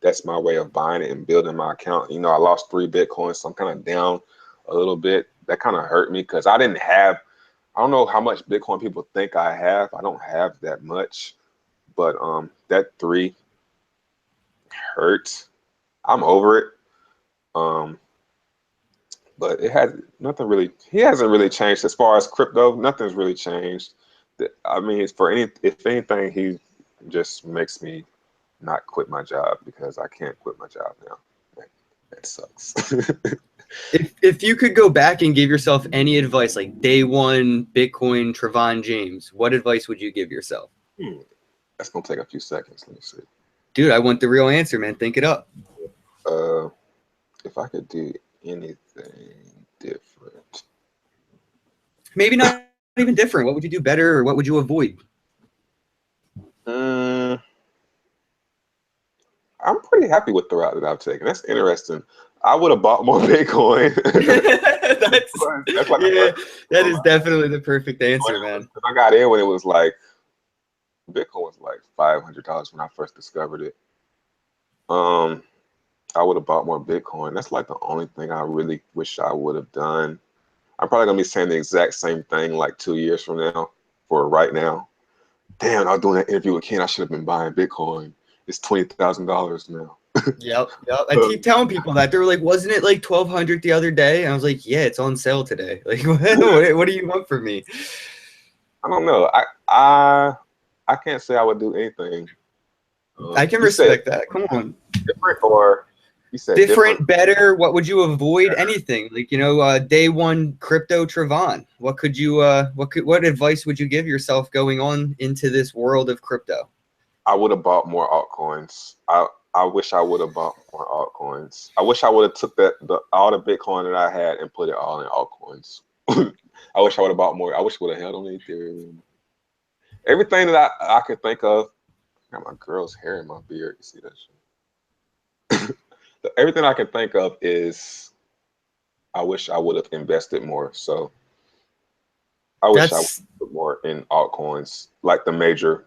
[SPEAKER 2] that's my way of buying it and building my account. I lost 3 Bitcoins, so I'm kind of down a little bit. That kind of hurt me, because I don't know how much Bitcoin people think I have. I don't have that much, but that 3 hurt. I'm over it. Um, but it has nothing really. He hasn't really changed as far as crypto. Nothing's really changed. I mean, if anything, he just makes me not quit my job, because I can't quit my job now. That sucks.
[SPEAKER 1] If you could go back and give yourself any advice, like day one Bitcoin Trevon James, what advice would you give yourself?
[SPEAKER 2] That's gonna take a few seconds. Let me see.
[SPEAKER 1] Dude, I want the real answer, man. Think it up.
[SPEAKER 2] Uh, if I could do anything different,
[SPEAKER 1] Maybe not even different. What would you do better, or what would you avoid?
[SPEAKER 2] I'm pretty happy with the route that I've taken. That's interesting. I would have bought more Bitcoin.
[SPEAKER 1] That's
[SPEAKER 2] That's like the
[SPEAKER 1] yeah,
[SPEAKER 2] first.
[SPEAKER 1] that is definitely the perfect answer, man.
[SPEAKER 2] I got in when it was like Bitcoin was like $500 when I first discovered it. Um, I would have bought more Bitcoin. That's like the only thing I really wish I would have done. I'm probably gonna be saying the exact same thing like 2 years from now. For right now, damn, I was doing that interview with Ken. I should have been buying Bitcoin. It's $20,000 now.
[SPEAKER 1] Yep, yep. I keep telling people that. They were like, "Wasn't it like 1,200 the other day?" And I was like, "Yeah, it's on sale today." Like, what do you want from me?
[SPEAKER 2] I don't know. I can't say I would do anything.
[SPEAKER 1] I can
[SPEAKER 2] You said
[SPEAKER 1] respect that. Come on.
[SPEAKER 2] different, or you said different.
[SPEAKER 1] Different, better. What would you avoid? Anything like day one crypto Trevon. What could you? What advice would you give yourself going on into this world of crypto?
[SPEAKER 2] I would have bought more altcoins. I wish I would have bought more altcoins. I wish I would have took all the Bitcoin that I had and put it all in altcoins. I wish I would have bought more. I wish I would have held on to Ethereum. Everything that I could think of. I got my girl's hair in my beard. You see that shit? Everything I can think of is I wish I would have invested more. So I wish I would
[SPEAKER 1] That's
[SPEAKER 2] have put more in altcoins, like the major,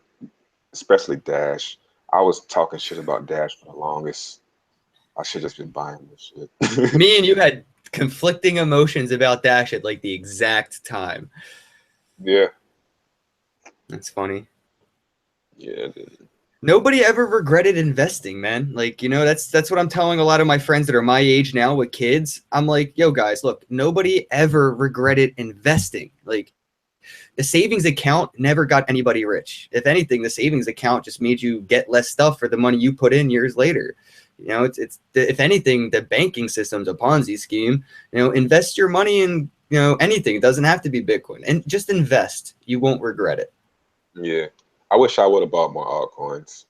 [SPEAKER 2] especially Dash. I was talking shit about Dash for the longest. I should just been buying this shit.
[SPEAKER 1] me and you had conflicting emotions about Dash at like the exact time.
[SPEAKER 2] Yeah.
[SPEAKER 1] That's funny.
[SPEAKER 2] Yeah.
[SPEAKER 1] Nobody ever regretted investing, man. Like, that's what I'm telling a lot of my friends that are my age now with kids. I'm like, yo, guys, look, nobody ever regretted investing. Like, the savings account never got anybody rich. If anything, the savings account just made you get less stuff for the money you put in years later. It's if anything, the banking system's a Ponzi scheme. Invest your money in anything. It doesn't have to be Bitcoin, and just invest. You won't regret it.
[SPEAKER 2] Yeah. I wish I would have bought more altcoins.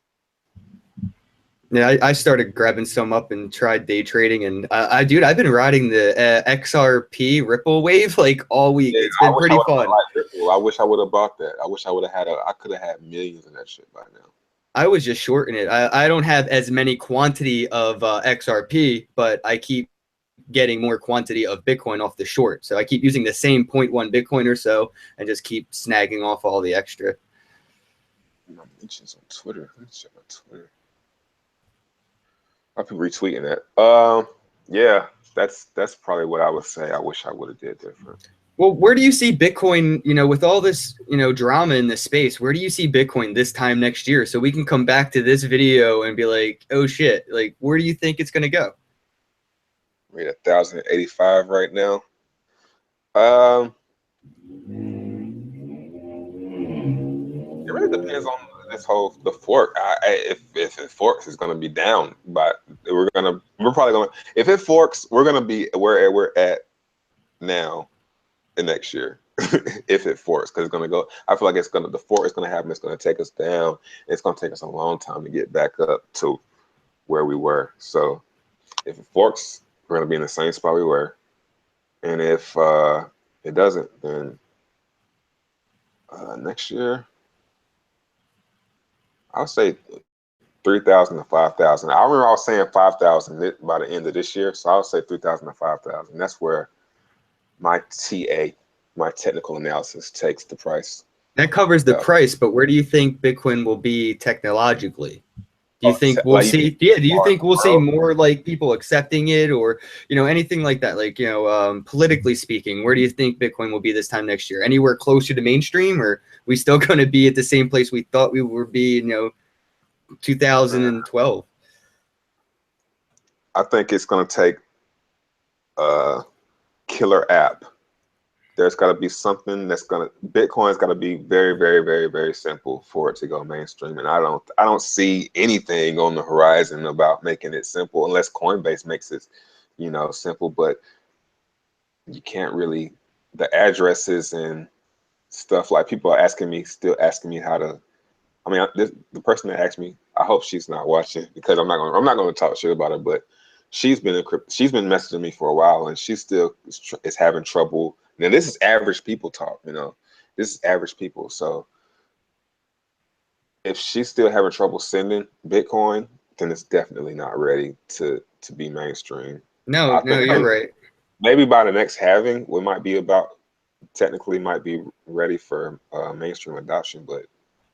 [SPEAKER 1] Yeah, I started grabbing some up and tried day trading, and dude, I've been riding the XRP Ripple wave like all week.
[SPEAKER 2] Yeah,
[SPEAKER 1] It's been pretty fun.
[SPEAKER 2] I wish I would have bought that. I wish I would have I could have had millions of that shit by now.
[SPEAKER 1] I was just shorting it. I don't have as many quantity of XRP, but I keep getting more quantity of Bitcoin off the short. So I keep using the same 0.1 Bitcoin or so and just keep snagging off all the extra.
[SPEAKER 2] My mentions on Twitter. Let me check my Twitter. I've been retweeting that. Yeah, that's probably what I would say. I wish I would have did different.
[SPEAKER 1] Well, where do you see Bitcoin, with all this, drama in this space, where do you see Bitcoin this time next year? So we can come back to this video and be like, oh shit, like, where do you think it's going to go?
[SPEAKER 2] We're at 1,085 right now. It really depends on the fork. If it forks, it's gonna be down, but we're probably gonna if it forks, we're gonna be where we're at now the next year. If it forks, because it's gonna go. I feel like the fork is gonna happen. It's gonna take us down. It's gonna take us a long time to get back up to where we were. So if it forks, we're gonna be in the same spot we were, and if it doesn't, then next year. I'll say 3,000 to 5,000. I remember I was saying 5,000 by the end of this year, so I'll say 3,000 to 5,000. That's where my TA, my technical analysis, takes the price.
[SPEAKER 1] That covers the price, but where do you think Bitcoin will be technologically? Do you
[SPEAKER 2] Oh,
[SPEAKER 1] think we'll
[SPEAKER 2] like you mean
[SPEAKER 1] see? Yeah, do you
[SPEAKER 2] far as
[SPEAKER 1] think we'll
[SPEAKER 2] the
[SPEAKER 1] see
[SPEAKER 2] world?
[SPEAKER 1] more like people accepting it, or anything like that? Like politically speaking, where do you think Bitcoin will be this time next year? Anywhere closer to mainstream, or we still going to be at the same place we thought we would be? 2012.
[SPEAKER 2] I think it's going to take a killer app. There's got to be something Bitcoin's got to be very, very, very, very simple for it to go mainstream. And I don't see anything on the horizon about making it simple unless Coinbase makes it, simple. But you can't really, the addresses and stuff, like people are still asking me how to. I mean, the person that asked me, I hope she's not watching because I'm not gonna talk shit about her, but she's been messaging me for a while and she still is having trouble. Now this is average people talk, this is average people. So if she's still having trouble sending Bitcoin, then it's definitely not ready to be mainstream.
[SPEAKER 1] No,
[SPEAKER 2] I
[SPEAKER 1] no,
[SPEAKER 2] think
[SPEAKER 1] you're right.
[SPEAKER 2] maybe by the next halving, we might be technically might be ready for mainstream adoption, but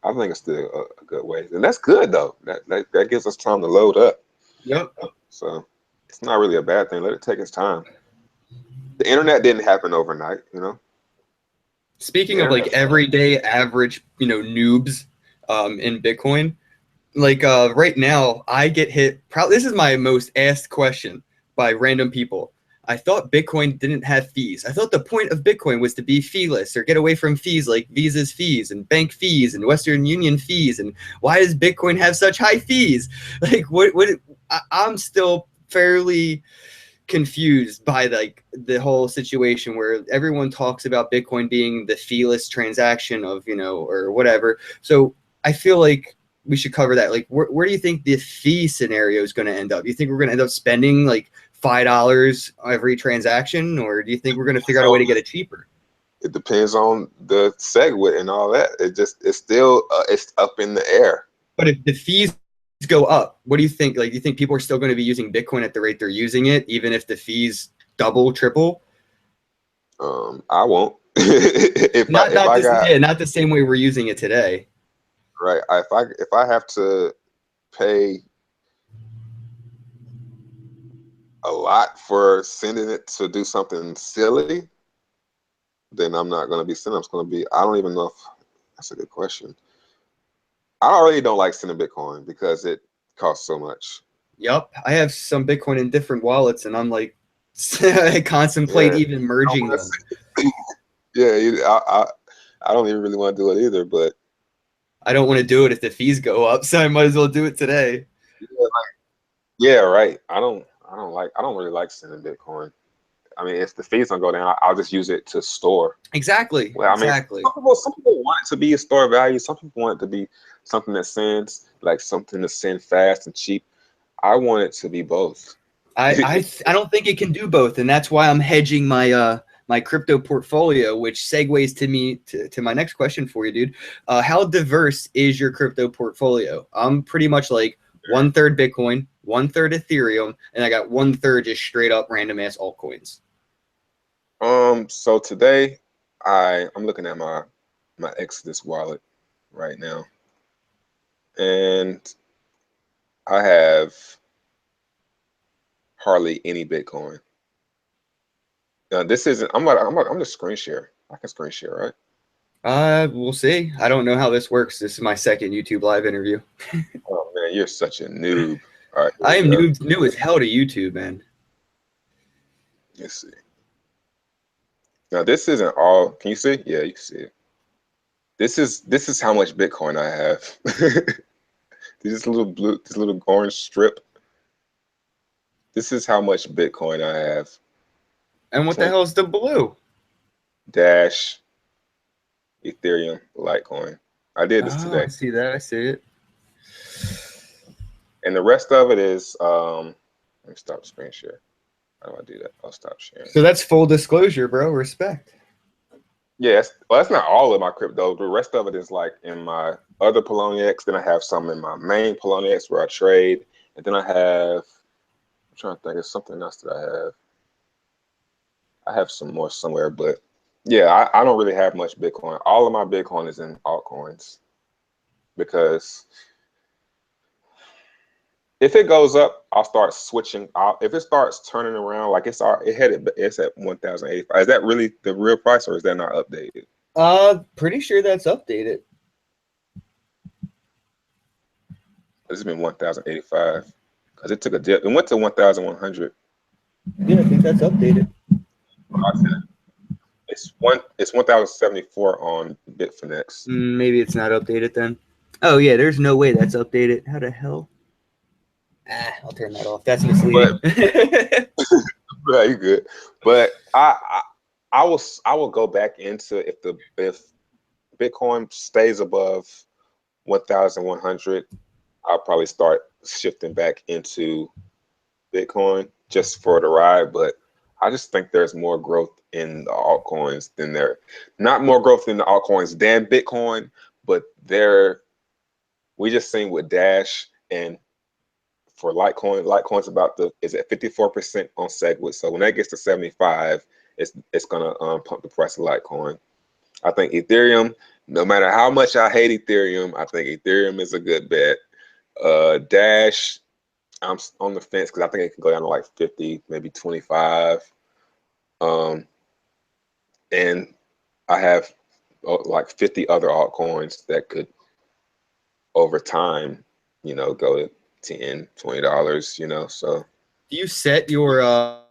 [SPEAKER 2] I think it's still a good way, and that's good though. That gives us time to load up.
[SPEAKER 1] Yep.
[SPEAKER 2] So it's not really a bad thing. Let it take its time. The internet didn't happen overnight, you know. The
[SPEAKER 1] Speaking of like
[SPEAKER 2] internet.
[SPEAKER 1] everyday average, noobs in Bitcoin, like right now I get hit this is my most asked question by random people. I thought Bitcoin didn't have fees. I thought the point of Bitcoin was to be feeless or get away from fees like Visa's fees and bank fees and Western Union fees. And why does Bitcoin have such high fees? Like what I'm still fairly confused by like the whole situation where everyone talks about Bitcoin being the feeless transaction of, or whatever. So I feel like we should cover that. Like, where do you think the fee scenario is going to end up? Do you think we're going to end up spending like $5 every transaction, or do you think we're going to figure out a way to get it cheaper?
[SPEAKER 2] It depends on the SegWit and all that. It's still it's up in the air.
[SPEAKER 1] But if the fees go up, what do you think? Like, do you think people are still going to be using Bitcoin at the rate they're using it, even if the fees double, triple?
[SPEAKER 2] I won't. if
[SPEAKER 1] Not
[SPEAKER 2] I, if
[SPEAKER 1] not
[SPEAKER 2] I
[SPEAKER 1] this
[SPEAKER 2] got
[SPEAKER 1] yeah, not the same way we're using it today.
[SPEAKER 2] right, if I have to pay a lot for sending it to do something silly, then I'm not going to be sending. I'm going to be. I don't even know if that's a good question. I already don't like sending Bitcoin because it costs so much.
[SPEAKER 1] Yep, I have some Bitcoin in different wallets, and I'm like, I contemplate
[SPEAKER 2] Yeah,
[SPEAKER 1] even merging them.
[SPEAKER 2] yeah. I don't even really want to do it either. But
[SPEAKER 1] I don't want to do it if the fees go up, so I might as well do it today.
[SPEAKER 2] yeah, yeah, right. I don't really like sending Bitcoin. I mean, if the fees don't go down, I'll just use it to store.
[SPEAKER 1] Exactly,
[SPEAKER 2] Well, I mean,
[SPEAKER 1] exactly.
[SPEAKER 2] some people want it to be a store of value. Some people want it to be something that sends, like something to send fast and cheap. I want it to be both.
[SPEAKER 1] I don't think it can do both, and that's why I'm hedging my crypto portfolio, which segues to me to my next question for you, dude. How diverse is your crypto portfolio? I'm pretty much like 1/3 Bitcoin, 1/3 Ethereum, and I got 1/3 just straight up random ass altcoins.
[SPEAKER 2] So today I'm looking at my Exodus wallet right now, and I have hardly any Bitcoin. Now this isn't. I'm the screen share. I can screen share, right?
[SPEAKER 1] We'll see. I don't know how this works. This is my second YouTube live interview.
[SPEAKER 2] Oh man, you're such a noob. All right, here
[SPEAKER 1] I
[SPEAKER 2] we
[SPEAKER 1] am
[SPEAKER 2] go.
[SPEAKER 1] new as hell to YouTube, man.
[SPEAKER 2] Let's see. Now this isn't all. Can you see? Yeah, you can see it. This is how much Bitcoin I have. This little orange strip. This is how much Bitcoin I have.
[SPEAKER 1] And what the hell is the blue?
[SPEAKER 2] Dash Ethereum Litecoin. I did this
[SPEAKER 1] Oh,
[SPEAKER 2] today.
[SPEAKER 1] I see that. I see it.
[SPEAKER 2] And the rest of it is let me stop screen share. How do I do that? I'll stop sharing.
[SPEAKER 1] So that's full disclosure, bro. Respect.
[SPEAKER 2] Yes, well, that's not all of my crypto. The rest of it is like in my other Poloniex. Then I have some in my main Poloniex where I trade. And then I'm trying to think of something else that I have. I have some more somewhere, but yeah, I don't really have much Bitcoin. All of my Bitcoin is in altcoins because if it goes up, I'll start switching. If it starts turning around, like it's at 1,085. Is that really the real price, or is that not updated?
[SPEAKER 1] Pretty sure that's updated.
[SPEAKER 2] It's been 1,085 because it took a dip. It went to 1,100.
[SPEAKER 1] Yeah, I think that's updated.
[SPEAKER 2] It's 1,074 on Bitfinex.
[SPEAKER 1] Maybe it's not updated then. Oh yeah, there's no way that's updated. How the hell? I'll turn that off. That's misleading.
[SPEAKER 2] But right, you good. But I will go back into if Bitcoin stays above 1,100, I'll probably start shifting back into Bitcoin just for the ride. But I just think there's more growth in the altcoins than not more growth in the altcoins than Bitcoin, but we just seen with Dash and for Litecoin. Litecoin's is at 54% on SegWit. So when that gets to 75, it's gonna pump the price of Litecoin. I think Ethereum, no matter how much I hate Ethereum, I think Ethereum is a good bet. Dash, I'm on the fence because I think it can go down to like 50, maybe 25. And I have like 50 other altcoins that could, over time, go to $10, $20, so.
[SPEAKER 1] Do you set your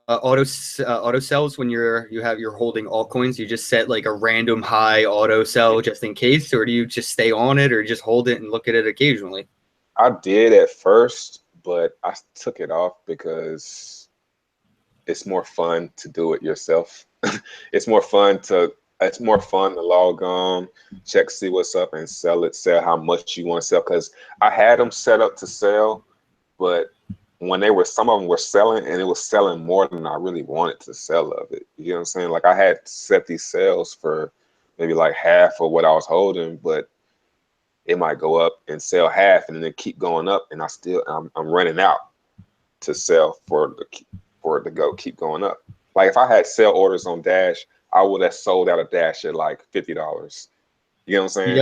[SPEAKER 1] auto sells when you're holding altcoins? You just set like a random high auto sell just in case, or do you just stay on it or just hold it and look at it occasionally?
[SPEAKER 2] I did at first, but I took it off because it's more fun to do it yourself. It's more fun to log on, check, see what's up, and sell how much you want to sell. Because I had them set up to sell, but when some of them were selling, and it was selling more than I really wanted to sell of it. You know what I'm saying? Like I had set these sales for maybe like half of what I was holding, but it might go up and sell half and then keep going up, and I'm running out to sell for it to keep going up. Like if I had sell orders on Dash, I would have sold out of Dash at like $50. You know what I'm saying?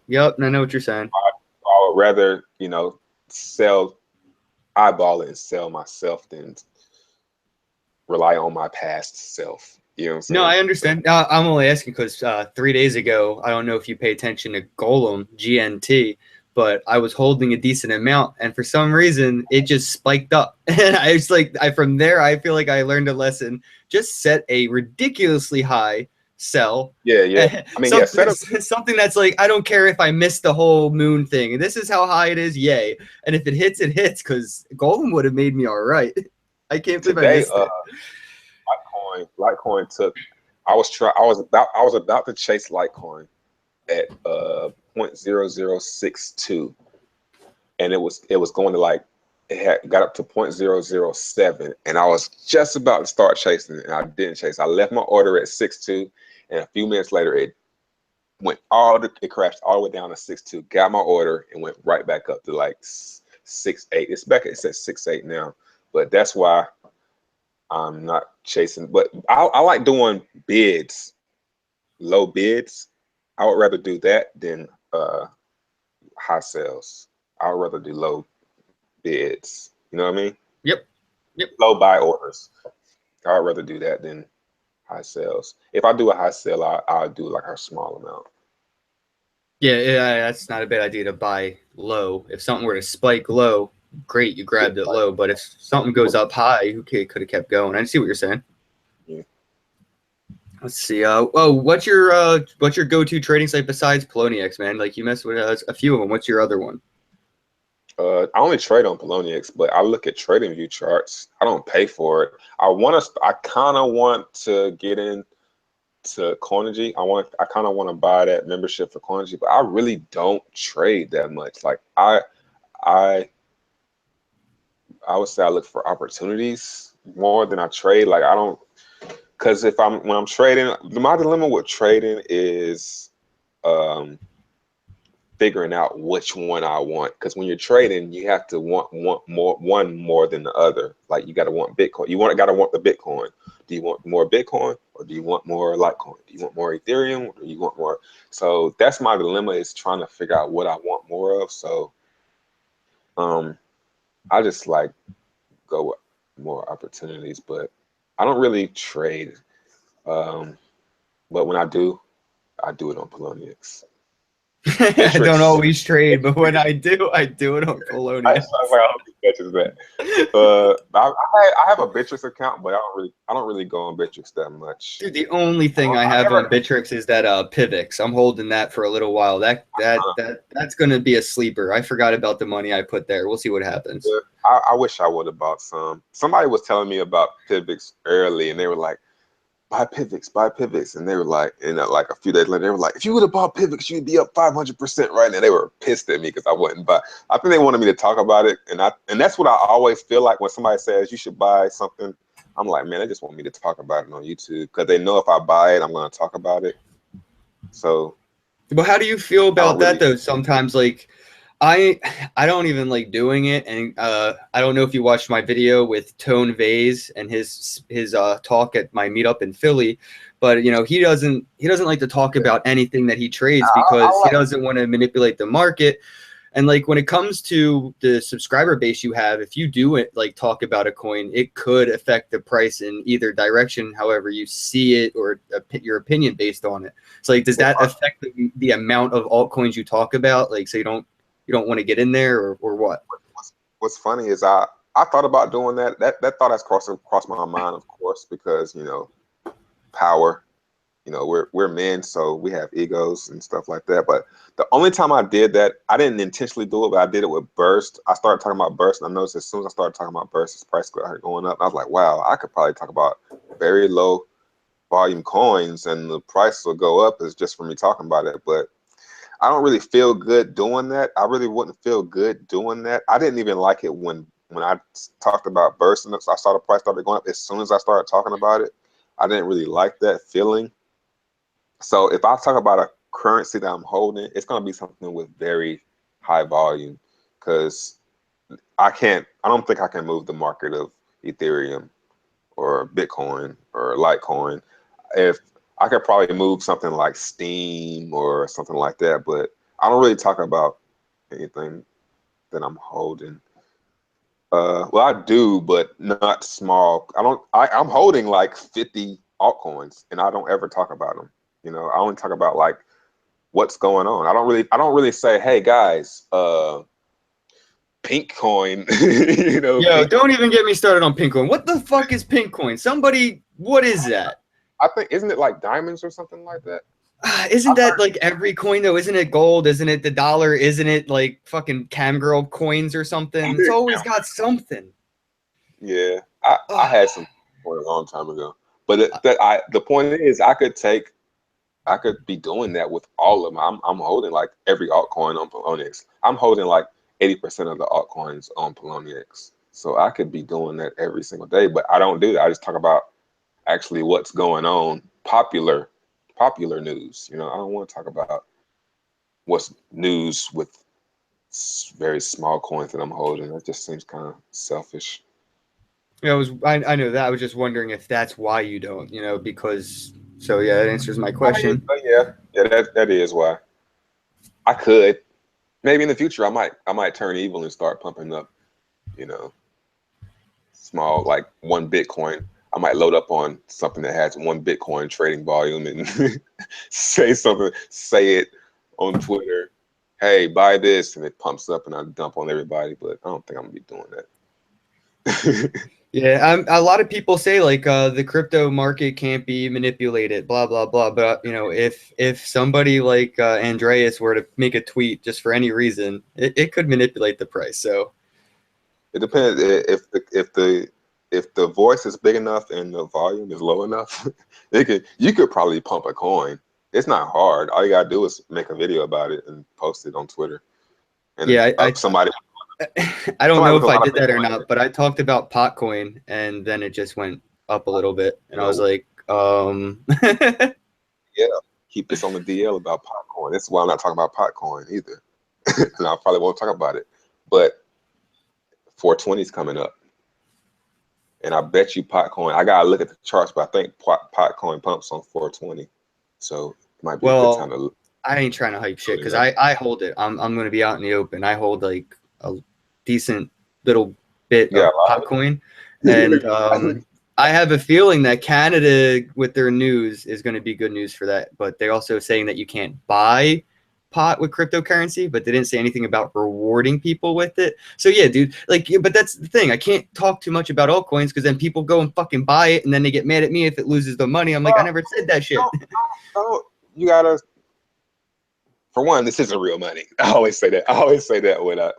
[SPEAKER 1] Yep. I know what you're saying.
[SPEAKER 2] I would rather, eyeball it and sell myself than rely on my past self. You know what I'm saying?
[SPEAKER 1] No, I understand. I'm only asking because 3 days ago, I don't know if you pay attention to Golem, GNT, but I was holding a decent amount, and for some reason, it just spiked up. And I was like, from there, I feel like I learned a lesson. Just set a ridiculously high sell.
[SPEAKER 2] Yeah. I mean,
[SPEAKER 1] something that's like, I don't care if I missed the whole moon thing. This is how high it is, yay. And if it hits, it hits, because Golem would have made me all right. I can't believe I missed it.
[SPEAKER 2] Litecoin took. I was about to chase Litecoin at 0.0062, and it was going to like got up to 0.007, and I was just about to start chasing it, and I didn't chase. I left my order at 6.2, and a few minutes later it crashed all the way down to 6.2. Got my order and went right back up to like 6.8. It's at 6.8 now, but that's why I'm not chasing, but I like doing bids, low bids. I would rather do that than high sales. I would rather do low bids. You know what I mean?
[SPEAKER 1] Yep.
[SPEAKER 2] Low buy orders. I would rather do that than high sales. If I do a high sale, I'll do like a small amount.
[SPEAKER 1] Yeah, that's not a bad idea to buy low. If something were to spike low, great, you grabbed it low. But if something goes up high, you could have kept going. I see what you're saying.
[SPEAKER 2] Yeah.
[SPEAKER 1] Let's see. What's your go-to trading site besides Poloniex, man? Like you mess with a few of them. What's your other one?
[SPEAKER 2] I only trade on Poloniex, but I look at TradingView charts. I don't pay for it. I kind of want to get into Coinigy. I kind of want to buy that membership for Coinigy, but I really don't trade that much. Like I would say I look for opportunities more than I trade. Like I don't, because when I'm trading, my dilemma with trading is figuring out which one I want. Because when you're trading, you have to want one more than the other. Like you got to want Bitcoin. Got to want the Bitcoin. Do you want more Bitcoin or do you want more Litecoin? Do you want more Ethereum or do you want more? So that's my dilemma, is trying to figure out what I want more of. So I just like go with more opportunities, but I don't really trade. But when I do it on Poloniex.
[SPEAKER 1] I don't always trade, but when I do it on Poloniex.
[SPEAKER 2] I hope he catches that. I have a Bittrex account, but I don't really go on Bittrex that much.
[SPEAKER 1] Dude, the only thing I have on Bittrex is that Pivx. I'm holding that for a little while. That's gonna be a sleeper. I forgot about the money I put there. We'll see what happens.
[SPEAKER 2] Yeah, I wish I would have bought some. Somebody was telling me about Pivx early, and they were like, buy Pivx. And they were like, like a few days later, they were like, if you would have bought Pivx, you'd be up 500% right now. They were pissed at me because I wouldn't buy. I think they wanted me to talk about it. And that's what I always feel like when somebody says you should buy something. I'm like, man, they just want me to talk about it on YouTube because they know if I buy it, I'm going to talk about it. So.
[SPEAKER 1] But how do you feel about that though? Sometimes like, I don't even like doing it, and I don't know if you watched my video with Tone Vase and his talk at my meetup in Philly, but you know he doesn't like to talk about anything that he trades because he doesn't want to manipulate the market. And like when it comes to the subscriber base you have, if you do it like talk about a coin, it could affect the price in either direction, however you see it, or your opinion based on it. So like, does that affect the amount of altcoins you talk about? Like, so you don't want to get in there, or what?
[SPEAKER 2] What's funny is I thought about doing that. That thought has crossed my mind, of course, because power. We're men, so we have egos and stuff like that. But the only time I did that, I didn't intentionally do it, but I did it with Burst. I started talking about Burst, and I noticed as soon as I started talking about Burst, its price started going up. And I was like, wow, I could probably talk about very low volume coins, and the price will go up is just for me talking about it. But I don't really feel good doing that. I really wouldn't feel good doing that. I didn't even like it when I talked about Burst, and I saw the price started going up. As soon as I started talking about it, I didn't really like that feeling. So if I talk about a currency that I'm holding, it's going to be something with very high volume, because I don't think I can move the market of Ethereum or Bitcoin or Litecoin. If I could probably move something like Steam or something like that, but I don't really talk about anything that I'm holding. Well, I do, but not small. I'm holding like 50 altcoins, and I don't ever talk about them. I only talk about like what's going on. I don't really say, hey guys, pink coin,
[SPEAKER 1] Yo,
[SPEAKER 2] pink.
[SPEAKER 1] don't even get me started on Pinkcoin. What the fuck is Pinkcoin? Somebody, what is that?
[SPEAKER 2] I think, isn't it like diamonds or something like that?
[SPEAKER 1] Isn't that like every coin though? Isn't it gold? Isn't it the dollar? Isn't it like fucking cam girl coins or something? It's always got something.
[SPEAKER 2] Yeah, I had some for a long time ago, but the point is, I could be doing that with all of them. I'm holding like every altcoin on Poloniex. I'm holding like 80% of the altcoins on Poloniex, so I could be doing that every single day. But I don't do that. I just talk about actually what's going on, popular news. I don't want to talk about what's news with very small coins that I'm holding. That just seems kind of selfish.
[SPEAKER 1] Yeah, I know that. I was just wondering if that's why you don't, because so yeah, that answers my question.
[SPEAKER 2] Yeah, that is why. I could, maybe in the future I might turn evil and start pumping up, you know, small, like 1 Bitcoin. I might load up on something that has 1 Bitcoin trading volume and say it on Twitter. Hey, buy this, and it pumps up, and I dump on everybody. But I don't think I'm gonna be doing that.
[SPEAKER 1] Yeah, a lot of people say like the crypto market can't be manipulated, blah blah blah. But if somebody like Andreas were to make a tweet just for any reason, it could manipulate the price. So
[SPEAKER 2] It depends if the voice is big enough and the volume is low enough, you could probably pump a coin. It's not hard. All you gotta do is make a video about it and post it on Twitter. And
[SPEAKER 1] yeah,
[SPEAKER 2] somebody
[SPEAKER 1] I don't know
[SPEAKER 2] with
[SPEAKER 1] if
[SPEAKER 2] a
[SPEAKER 1] I
[SPEAKER 2] lot of
[SPEAKER 1] did that or
[SPEAKER 2] Bitcoin.
[SPEAKER 1] not, but I talked about Potcoin and then it just went up a little bit, and I was like,
[SPEAKER 2] Yeah, keep this on the DL about Potcoin. That's why I'm not talking about Potcoin either. And I probably won't talk about it. But 420 is coming up. And I bet you Potcoin, I gotta look at the charts, but I think Potcoin pumps on 420. So it might be a good time
[SPEAKER 1] well,
[SPEAKER 2] to look.
[SPEAKER 1] I ain't trying to hype shit because I hold it. I'm going to be out in the open. I hold like a decent little bit
[SPEAKER 2] Yeah,
[SPEAKER 1] of Potcoin, and I have a feeling that Canada with their news is going to be good news for that. But they're also saying that you can't buy pot with cryptocurrency, but they didn't say anything about rewarding people with it. So yeah, dude, like, but that's the thing. I can't talk too much about altcoins because then people go and fucking buy it, and then they get mad at me if it loses the money. I'm like, I never said that shit.
[SPEAKER 2] You gotta. For one, this isn't real money. I always say that when I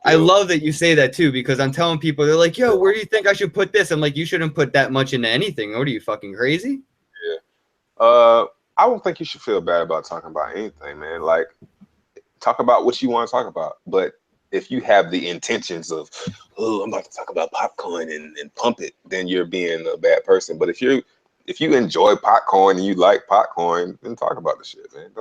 [SPEAKER 1] I
[SPEAKER 2] feel.
[SPEAKER 1] love that you say that too, because I'm telling people, they're like, yo, where do you think I should put this? I'm like, you shouldn't put that much into anything. What are you, fucking crazy?
[SPEAKER 2] Yeah. I don't think you should feel bad about talking about anything, man. Like, talk about what you want to talk about. But if you have the intentions of, oh, I'm about to talk about popcorn and pump it, then you're being a bad person. But if you enjoy popcorn and you like popcorn, then talk about the shit, man.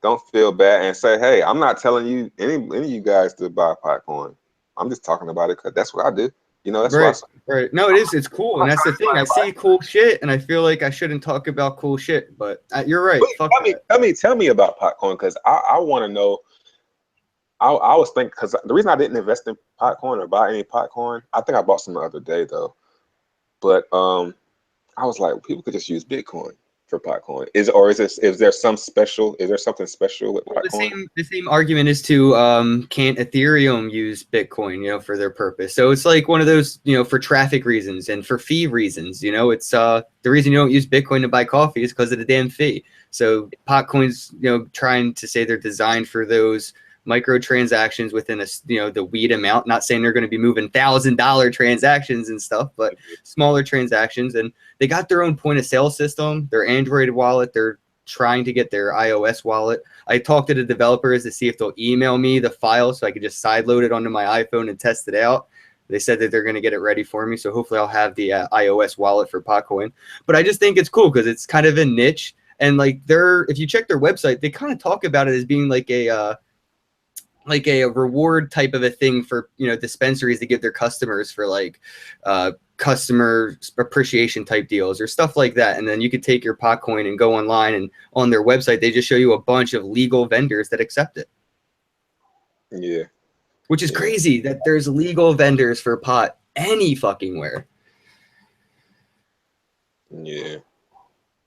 [SPEAKER 2] don't feel bad and say, hey, I'm not telling you any of you guys to buy Potcoin. I'm just talking about it because that's what I do. You know, that's why I
[SPEAKER 1] Right,
[SPEAKER 2] say,
[SPEAKER 1] right. No, it is. It's cool, and that's the thing. I see cool shit, and I feel like I shouldn't talk about cool shit. But you're right. Fuck that.
[SPEAKER 2] tell me about Potcoin because I want to know. I was thinking because the reason I didn't invest in Potcoin or buy any Potcoin, I think I bought some the other day though. But I was like, people could just use Bitcoin for Potcoin. Is there something special with
[SPEAKER 1] Well,
[SPEAKER 2] Potcoin?
[SPEAKER 1] the same argument is to can't Ethereum use Bitcoin, for their purpose. So it's like one of those, for traffic reasons and for fee reasons. It's the reason you don't use Bitcoin to buy coffee is because of the damn fee. So Potcoin's, trying to say they're designed for those microtransactions within the weed amount. Not saying they're going to be moving $1,000 transactions and stuff, but smaller transactions. And they got their own point of sale system, their Android wallet, they're trying to get their iOS wallet. I talked to the developers to see if they'll email me the file so I could just sideload it onto my iPhone and test it out. They said that they're going to get it ready for me, so hopefully I'll have the iOS wallet for Potcoin. But I just think it's cool because it's kind of a niche, and like if you check their website, they kind of talk about it as being like a reward type of a thing for dispensaries to give their customers for like customer appreciation type deals or stuff like that. And then you could take your Potcoin and go online, and on their website they just show you a bunch of legal vendors that accept it.
[SPEAKER 2] Yeah,
[SPEAKER 1] which is crazy that there's legal vendors for pot any fucking where.
[SPEAKER 2] Yeah.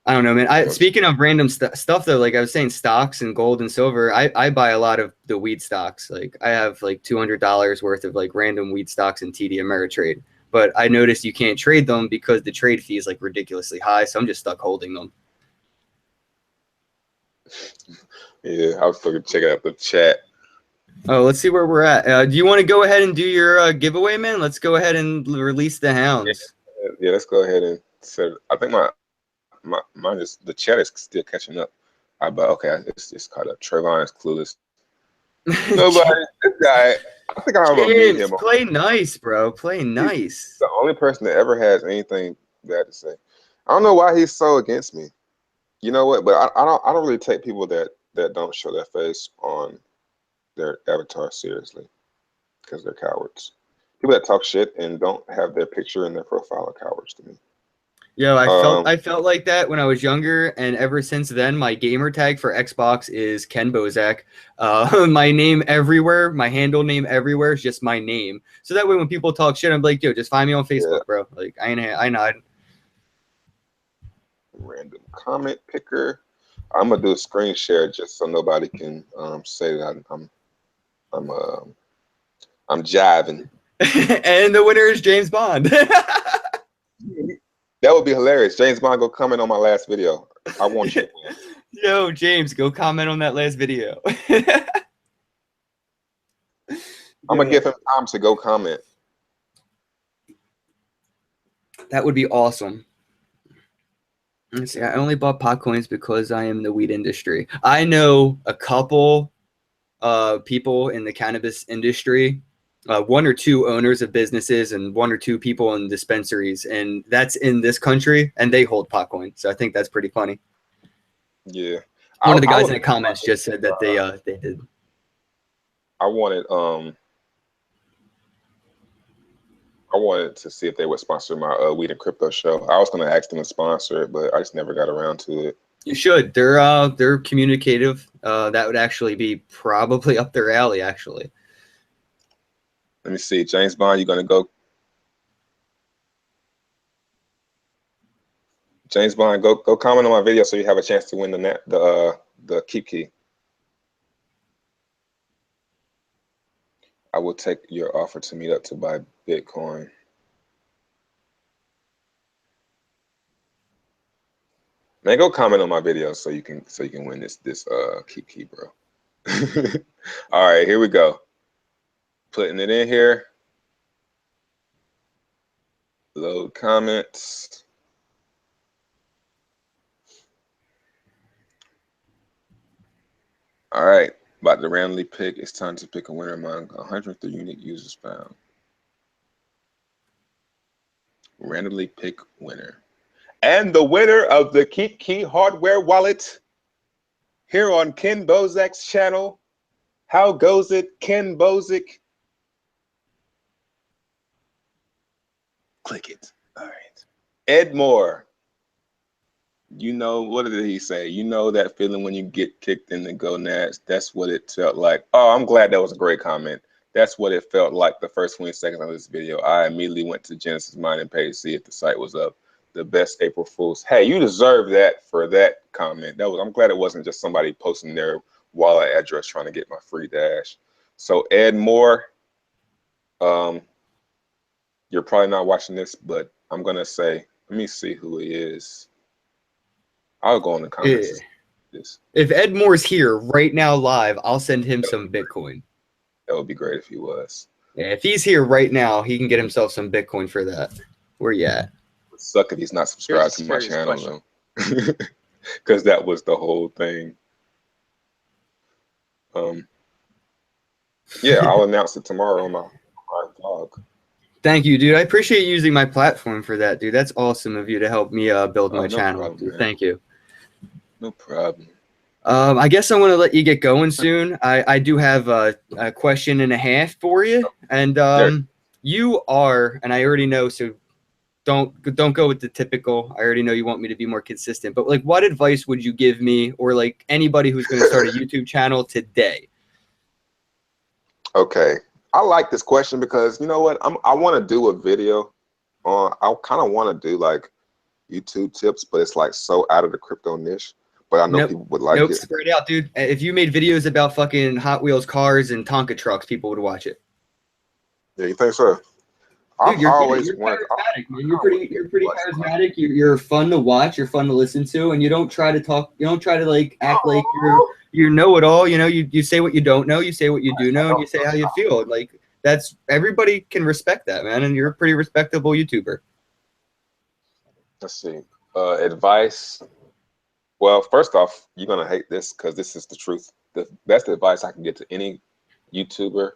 [SPEAKER 1] I don't know, man. Speaking of random stuff, though, like I was saying, stocks and gold and silver, I buy a lot of the weed stocks. Like I have like $200 worth of like random weed stocks in TD Ameritrade. But I noticed you can't trade them because the trade fee is like ridiculously high. So I'm just stuck holding them.
[SPEAKER 2] Yeah, I was fucking checking out the chat.
[SPEAKER 1] Oh, let's see where we're at. Do you want to go ahead and do your giveaway, man? Let's go ahead and release the hounds.
[SPEAKER 2] Yeah, let's go ahead and set it. I think mine is the chat is still catching up. Okay, it's caught up. Trevon is clueless. Nobody, this guy. I think I'm gonna meet him.
[SPEAKER 1] Play nice, bro. Play nice.
[SPEAKER 2] He's the only person that ever has anything bad to say. I don't know why he's so against me. You know what? But I don't really take people that don't show their face on their avatar seriously because they're cowards. People that talk shit and don't have their picture in their profile are cowards to me.
[SPEAKER 1] Yo, I felt like that when I was younger, and ever since then, my gamer tag for Xbox is Ken Bozak. My name everywhere, my handle name everywhere is just my name. So that way, when people talk shit, I'm like, yo, just find me on Facebook, bro. Like I nod.
[SPEAKER 2] Random comment picker. I'm gonna do a screen share just so nobody can say that I'm jiving.
[SPEAKER 1] And the winner is James Bond.
[SPEAKER 2] That would be hilarious. James Bond, go comment on my last video. I want you to win.
[SPEAKER 1] Yo, James, go comment on that last video.
[SPEAKER 2] I'm gonna give him time to go comment.
[SPEAKER 1] That would be awesome. Let's see, I only bought Potcoins because I am in the weed industry. I know a couple people in the cannabis industry, one or two owners of businesses and one or two people in dispensaries, and that's in this country, and they hold Potcoin. So I think that's pretty funny.
[SPEAKER 2] Yeah.
[SPEAKER 1] One of the guys in the comments just said that they did.
[SPEAKER 2] I wanted to see if they would sponsor my Weed and Crypto show. I was going to ask them to sponsor it, but I just never got around to it.
[SPEAKER 1] You should. They're communicative. That would actually be probably up their alley, actually.
[SPEAKER 2] Let me see. James Bond, you going to go? James Bond, go comment on my video so you have a chance to win the Keep Key. I will take your offer to meet up to buy Bitcoin. Man, go comment on my video so you can win this Keep Key, bro. All right, here we go. Putting it in here. Load comments. All right, about to randomly pick. It's time to pick a winner among 103 unique users found. Randomly pick winner. And the winner of the Keep Key hardware wallet here on Ken Bozak's channel. How goes it, Ken Bozak? Click it. All right. Ed Moore. You know, what did he say? You know that feeling when you get kicked in the gonads? That's what it felt like. Oh, I'm glad that was a great comment. That's what it felt like the first 20 seconds of this video. I immediately went to Genesis Mining page to see if the site was up. The best April Fool's. Hey, you deserve that for that comment. I'm glad it wasn't just somebody posting their wallet address trying to get my free dash. So Ed Moore, you're probably not watching this, but I'm gonna say, let me see who he is. I'll go in the comments.
[SPEAKER 1] If Ed Moore's here right now live, I'll send him some Bitcoin.
[SPEAKER 2] That would be great if he was.
[SPEAKER 1] Yeah, if he's here right now, he can get himself some Bitcoin for that. Where you at?
[SPEAKER 2] It would suck if he's not subscribed to my channel, though. Because that was the whole thing. Yeah, I'll announce it tomorrow on my vlog.
[SPEAKER 1] Thank you, dude. I appreciate you using my platform for that, dude. That's awesome of you to help me build my channel.
[SPEAKER 2] Problem,
[SPEAKER 1] Thank you.
[SPEAKER 2] No problem.
[SPEAKER 1] I guess I want to let you get going soon. I do have a question and a half for you, and you are, and I already know, so don't go with the typical. I already know you want me to be more consistent, but like, what advice would you give me, or like anybody who's going to start a YouTube channel today?
[SPEAKER 2] Okay, I like this question because you know what? I want to do a video on. I kind of want to do like YouTube tips, but it's like so out of the crypto niche. But I know people would like it.
[SPEAKER 1] Spread out, dude. If you made videos about fucking Hot Wheels cars and Tonka trucks, people would watch it.
[SPEAKER 2] Yeah, you think so?
[SPEAKER 1] Dude, you're charismatic, man. You're pretty charismatic. You're fun to watch. You're fun to listen to, and you don't try to talk. You don't try to like act like you know it all. You know, you say what you don't know. You say what you do know, and you say how you feel. Like that's everybody can respect that, man. And you're a pretty respectable YouTuber.
[SPEAKER 2] Let's see. Advice. Well, first off, you're gonna hate this because this is the truth. The best advice I can get to any YouTuber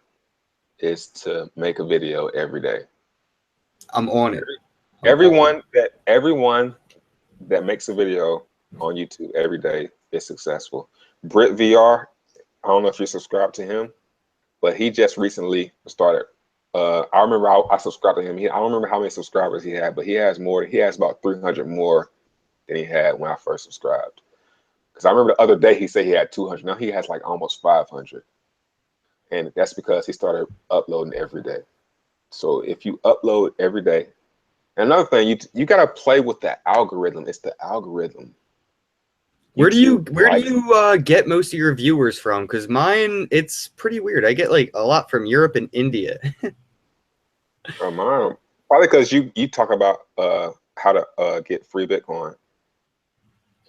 [SPEAKER 2] is to make a video every day. I'm on it. Everyone that makes a video on YouTube every day is successful. Brit VR, I don't know if you're subscribed to him, but he just recently started. I remember I subscribed to him. I don't remember how many subscribers he had, but he has more. He has about 300 more than he had when I first subscribed. Because I remember the other day he said he had 200. Now he has like almost 500. And that's because he started uploading every day. So if you upload every day, and another thing, you gotta play with the algorithm. It's the algorithm.
[SPEAKER 1] Where do you get most of your viewers from? Because mine, it's pretty weird. I get like a lot from Europe and India.
[SPEAKER 2] Mine, probably because you talk about how to get free Bitcoin.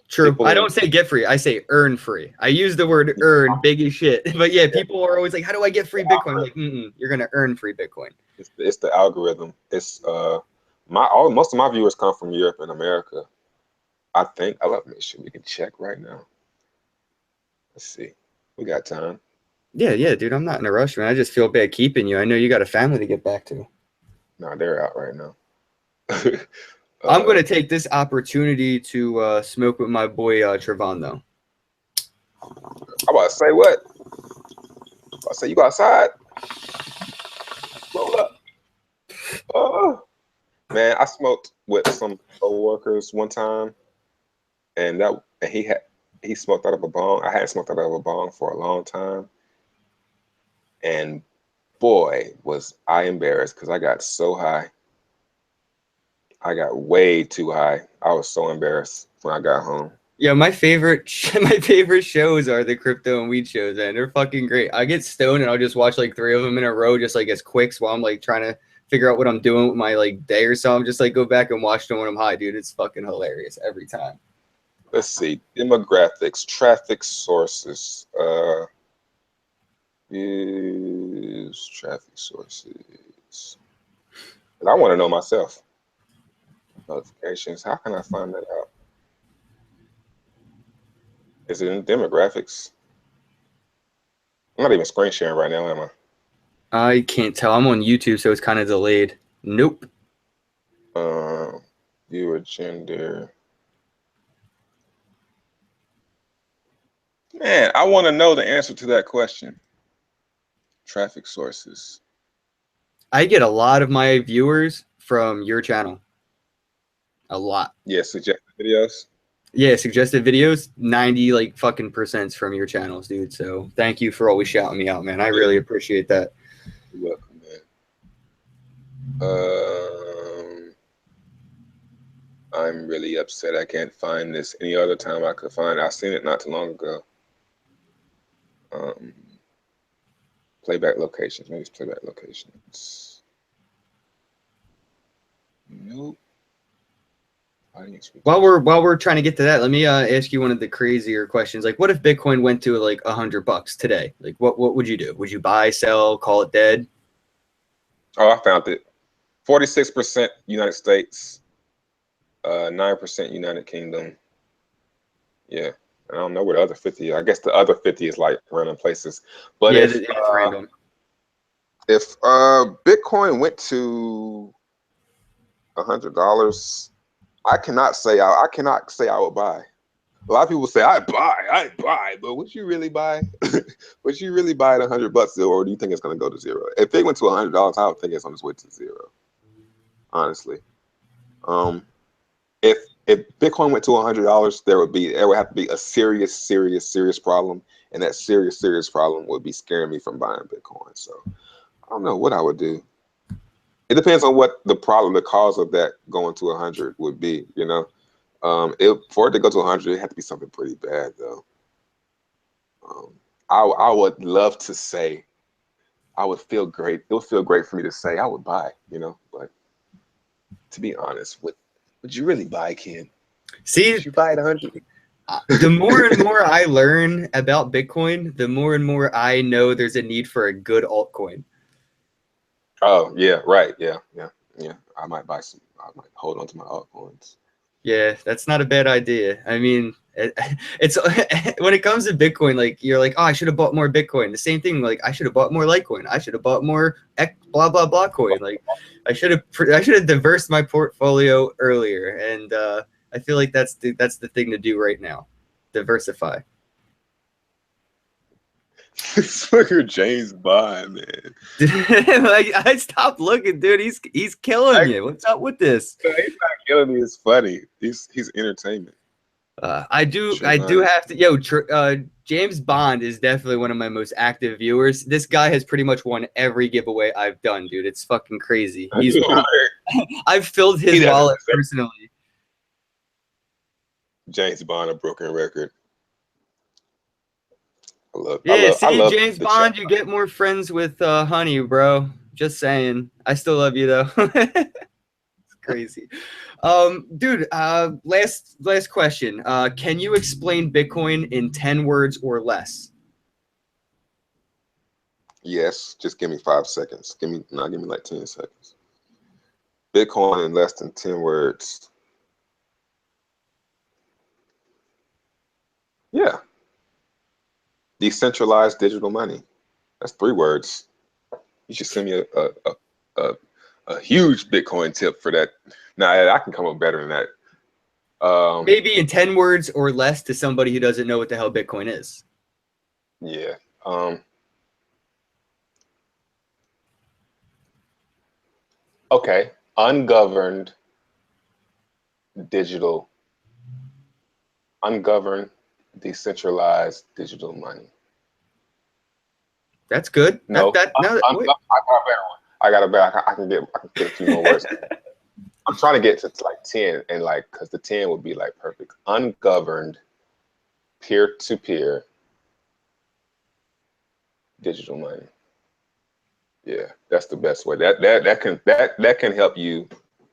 [SPEAKER 1] True. I don't say get free. I say earn free. I use the word earn big as shit. But yeah, people are always like, how do I get free Bitcoin? I'm like, you're going to earn free Bitcoin.
[SPEAKER 2] It's the algorithm. It's most of my viewers come from Europe and America. I think. I'll make sure we can check right now. Let's see. We got time.
[SPEAKER 1] Yeah, dude. I'm not in a rush, man. I just feel bad keeping you. I know you got a family to get back to.
[SPEAKER 2] No, they're out right now.
[SPEAKER 1] I'm going to take this opportunity to smoke with my boy Trevon, though.
[SPEAKER 2] I'm about to say what? I say you go outside. Roll up. Oh, man, I smoked with some coworkers one time, and he smoked out of a bong. I hadn't smoked out of a bong for a long time, and boy, was I embarrassed because I got so high. I got way too high. I was so embarrassed when I got home.
[SPEAKER 1] Yeah, my favorite shows are the crypto and weed shows, man. They're fucking great. I get stoned and I'll just watch like 3 of them in a row, just like as quicks while I'm like trying to figure out what I'm doing with my like day or so. I'm just like go back and watch them when I'm high, dude. It's fucking hilarious every time.
[SPEAKER 2] Let's see. Demographics, traffic sources. Use traffic sources. And I want to know myself. Notifications. How can I find that out? Is it in demographics? I'm not even screen sharing right now, am I?
[SPEAKER 1] I can't tell. I'm on YouTube, so it's kind of delayed. Nope.
[SPEAKER 2] Viewer gender. Man, I want to know the answer to that question. Traffic sources.
[SPEAKER 1] I get a lot of my viewers from your channel. A lot.
[SPEAKER 2] Yeah, suggested videos.
[SPEAKER 1] Yeah, suggested videos, 90 like fucking percents from your channels, dude. So thank you for always shouting me out, man. I really appreciate that.
[SPEAKER 2] You're welcome, man. I'm really upset I can't find this any other time I could find it. I seen it not too long ago. Playback locations. Maybe it's playback locations. Nope.
[SPEAKER 1] While we're trying to get to that, let me ask you one of the crazier questions. Like, what if Bitcoin went to like $100 today? Like, what would you do? Would you buy, sell, call it dead?
[SPEAKER 2] Oh, I found it. 46% United States, 9% United Kingdom. Yeah, I don't know where the other 50 is. I guess the other 50 is like random places. But
[SPEAKER 1] yeah,
[SPEAKER 2] if
[SPEAKER 1] it's random.
[SPEAKER 2] If Bitcoin went to $100, I cannot say I would buy. A lot of people say I buy, but would you really buy? Would you really buy at $100, or do you think it's going to go to zero? If they went to $100, I would think it's on its way to zero. Honestly, if Bitcoin went to $100, there would have to be a serious problem, and that serious problem would be scaring me from buying Bitcoin. So I don't know what I would do. It depends on what the problem, the cause of that going to 100 would be. You know, for it to go to 100, it had to be something pretty bad, though. I would love to say, I would feel great. It would feel great for me to say I would buy. You know, but to be honest, would you really buy, Ken?
[SPEAKER 1] See,
[SPEAKER 2] would you buy at 100?
[SPEAKER 1] The more and more I learn about Bitcoin, the more and more I know there's a need for a good altcoin.
[SPEAKER 2] Oh yeah, right. Yeah. I might buy some. I might hold on to my altcoins.
[SPEAKER 1] Yeah, that's not a bad idea. I mean, it's when it comes to Bitcoin, like you're like, oh, I should have bought more Bitcoin. The same thing, like I should have bought more Litecoin. I should have bought more blah blah blah coin. Like I should have diversified my portfolio earlier, and I feel like that's the thing to do right now, diversify.
[SPEAKER 2] Sucker James Bond, man.
[SPEAKER 1] Like I stopped looking, dude. He's killing you. What's up with this?
[SPEAKER 2] He's not killing me. It's funny. He's entertainment.
[SPEAKER 1] I do have to. James Bond is definitely one of my most active viewers. This guy has pretty much won every giveaway I've done, dude. It's fucking crazy. I've filled his wallet personally.
[SPEAKER 2] James Bond, a broken record.
[SPEAKER 1] I love James Bond.
[SPEAKER 2] Chat.
[SPEAKER 1] You get more friends with Honey, bro. Just saying. I still love you though. It's crazy. Dude, last question. Can you explain Bitcoin in 10 words or less?
[SPEAKER 2] Yes, just give me 5 seconds. Give me like 10 seconds. Bitcoin in less than 10 words. Yeah. Decentralized digital money. That's 3 words. You should send me a huge Bitcoin tip for that. Now I can come up better than that.
[SPEAKER 1] Maybe in 10 words or less to somebody who doesn't know what the hell Bitcoin is.
[SPEAKER 2] Yeah. Okay. Ungoverned, decentralized digital money.
[SPEAKER 1] That's good.
[SPEAKER 2] No,
[SPEAKER 1] Wait.
[SPEAKER 2] I got a better one. I can get a few more words. I'm trying to get to like 10, and like, because the 10 would be like perfect. Ungoverned, peer-to-peer digital money. Yeah, that's the best way. That can help you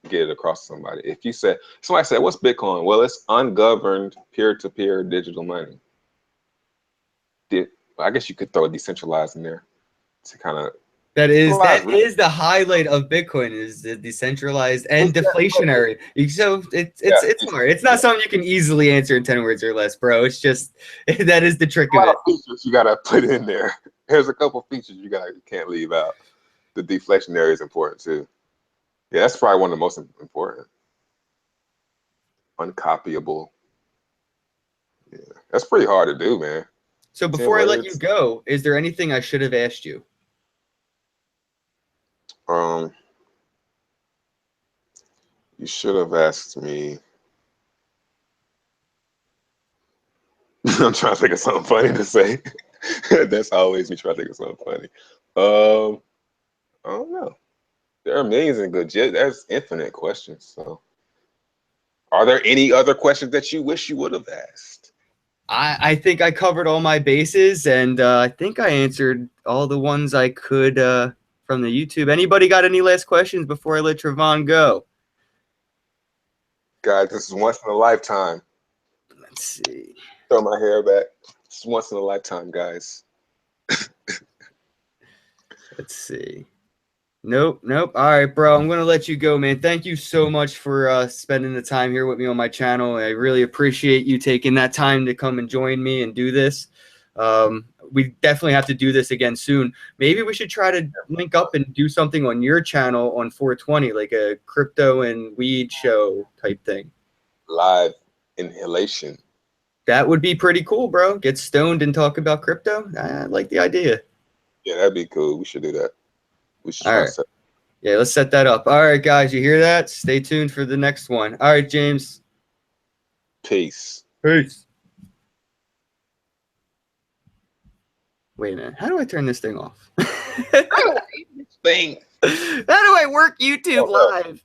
[SPEAKER 2] get it across to somebody. If you say, somebody said, "What's Bitcoin?" Well, it's ungoverned peer-to-peer digital money. I guess you could throw a decentralized in there to kind of.
[SPEAKER 1] That is the highlight of Bitcoin, is the decentralized and deflationary. So it's hard. It's not something you can easily answer in 10 words or less, bro. It's just that is the trick of it.
[SPEAKER 2] Features you gotta put in there. There's a couple features you can't leave out. The deflationary is important too. Yeah, that's probably one of the most important. Uncopyable. Yeah, that's pretty hard to do, man.
[SPEAKER 1] So
[SPEAKER 2] 10
[SPEAKER 1] before I let you
[SPEAKER 2] words.
[SPEAKER 1] go, is there anything I should have asked you?
[SPEAKER 2] You should have asked me. I'm trying to think of something funny to say. That's always me trying to think of something funny. I don't know. There are millions and good. There's infinite questions. So, are there any other questions that you wish you would have asked?
[SPEAKER 1] I think I covered all my bases, and I think I answered all the ones I could from the YouTube. Anybody got any last questions before I let Trevon go?
[SPEAKER 2] Guys, this is once in a lifetime.
[SPEAKER 1] Let's see.
[SPEAKER 2] Throw my hair back. It's once in a lifetime, guys.
[SPEAKER 1] Let's see. Nope. All right, bro. I'm gonna let you go, man. Thank you so much for spending the time here with me on my channel. I really appreciate you taking that time to come and join me and do this. We definitely have to do this again soon. Maybe we should try to link up and do something on your channel on 420, like a crypto and weed show type thing.
[SPEAKER 2] Live inhalation.
[SPEAKER 1] That would be pretty cool, bro. Get stoned and talk about crypto. I like the idea.
[SPEAKER 2] Yeah, that'd be cool. We should do that. We should
[SPEAKER 1] All
[SPEAKER 2] try
[SPEAKER 1] right.
[SPEAKER 2] to set.
[SPEAKER 1] Yeah, let's set that up. All right, guys, you hear that? Stay tuned for the next one. All right, James.
[SPEAKER 2] Peace.
[SPEAKER 1] Peace. Wait a minute. How do I turn this thing off?
[SPEAKER 2] Thing.
[SPEAKER 1] How do I work YouTube live?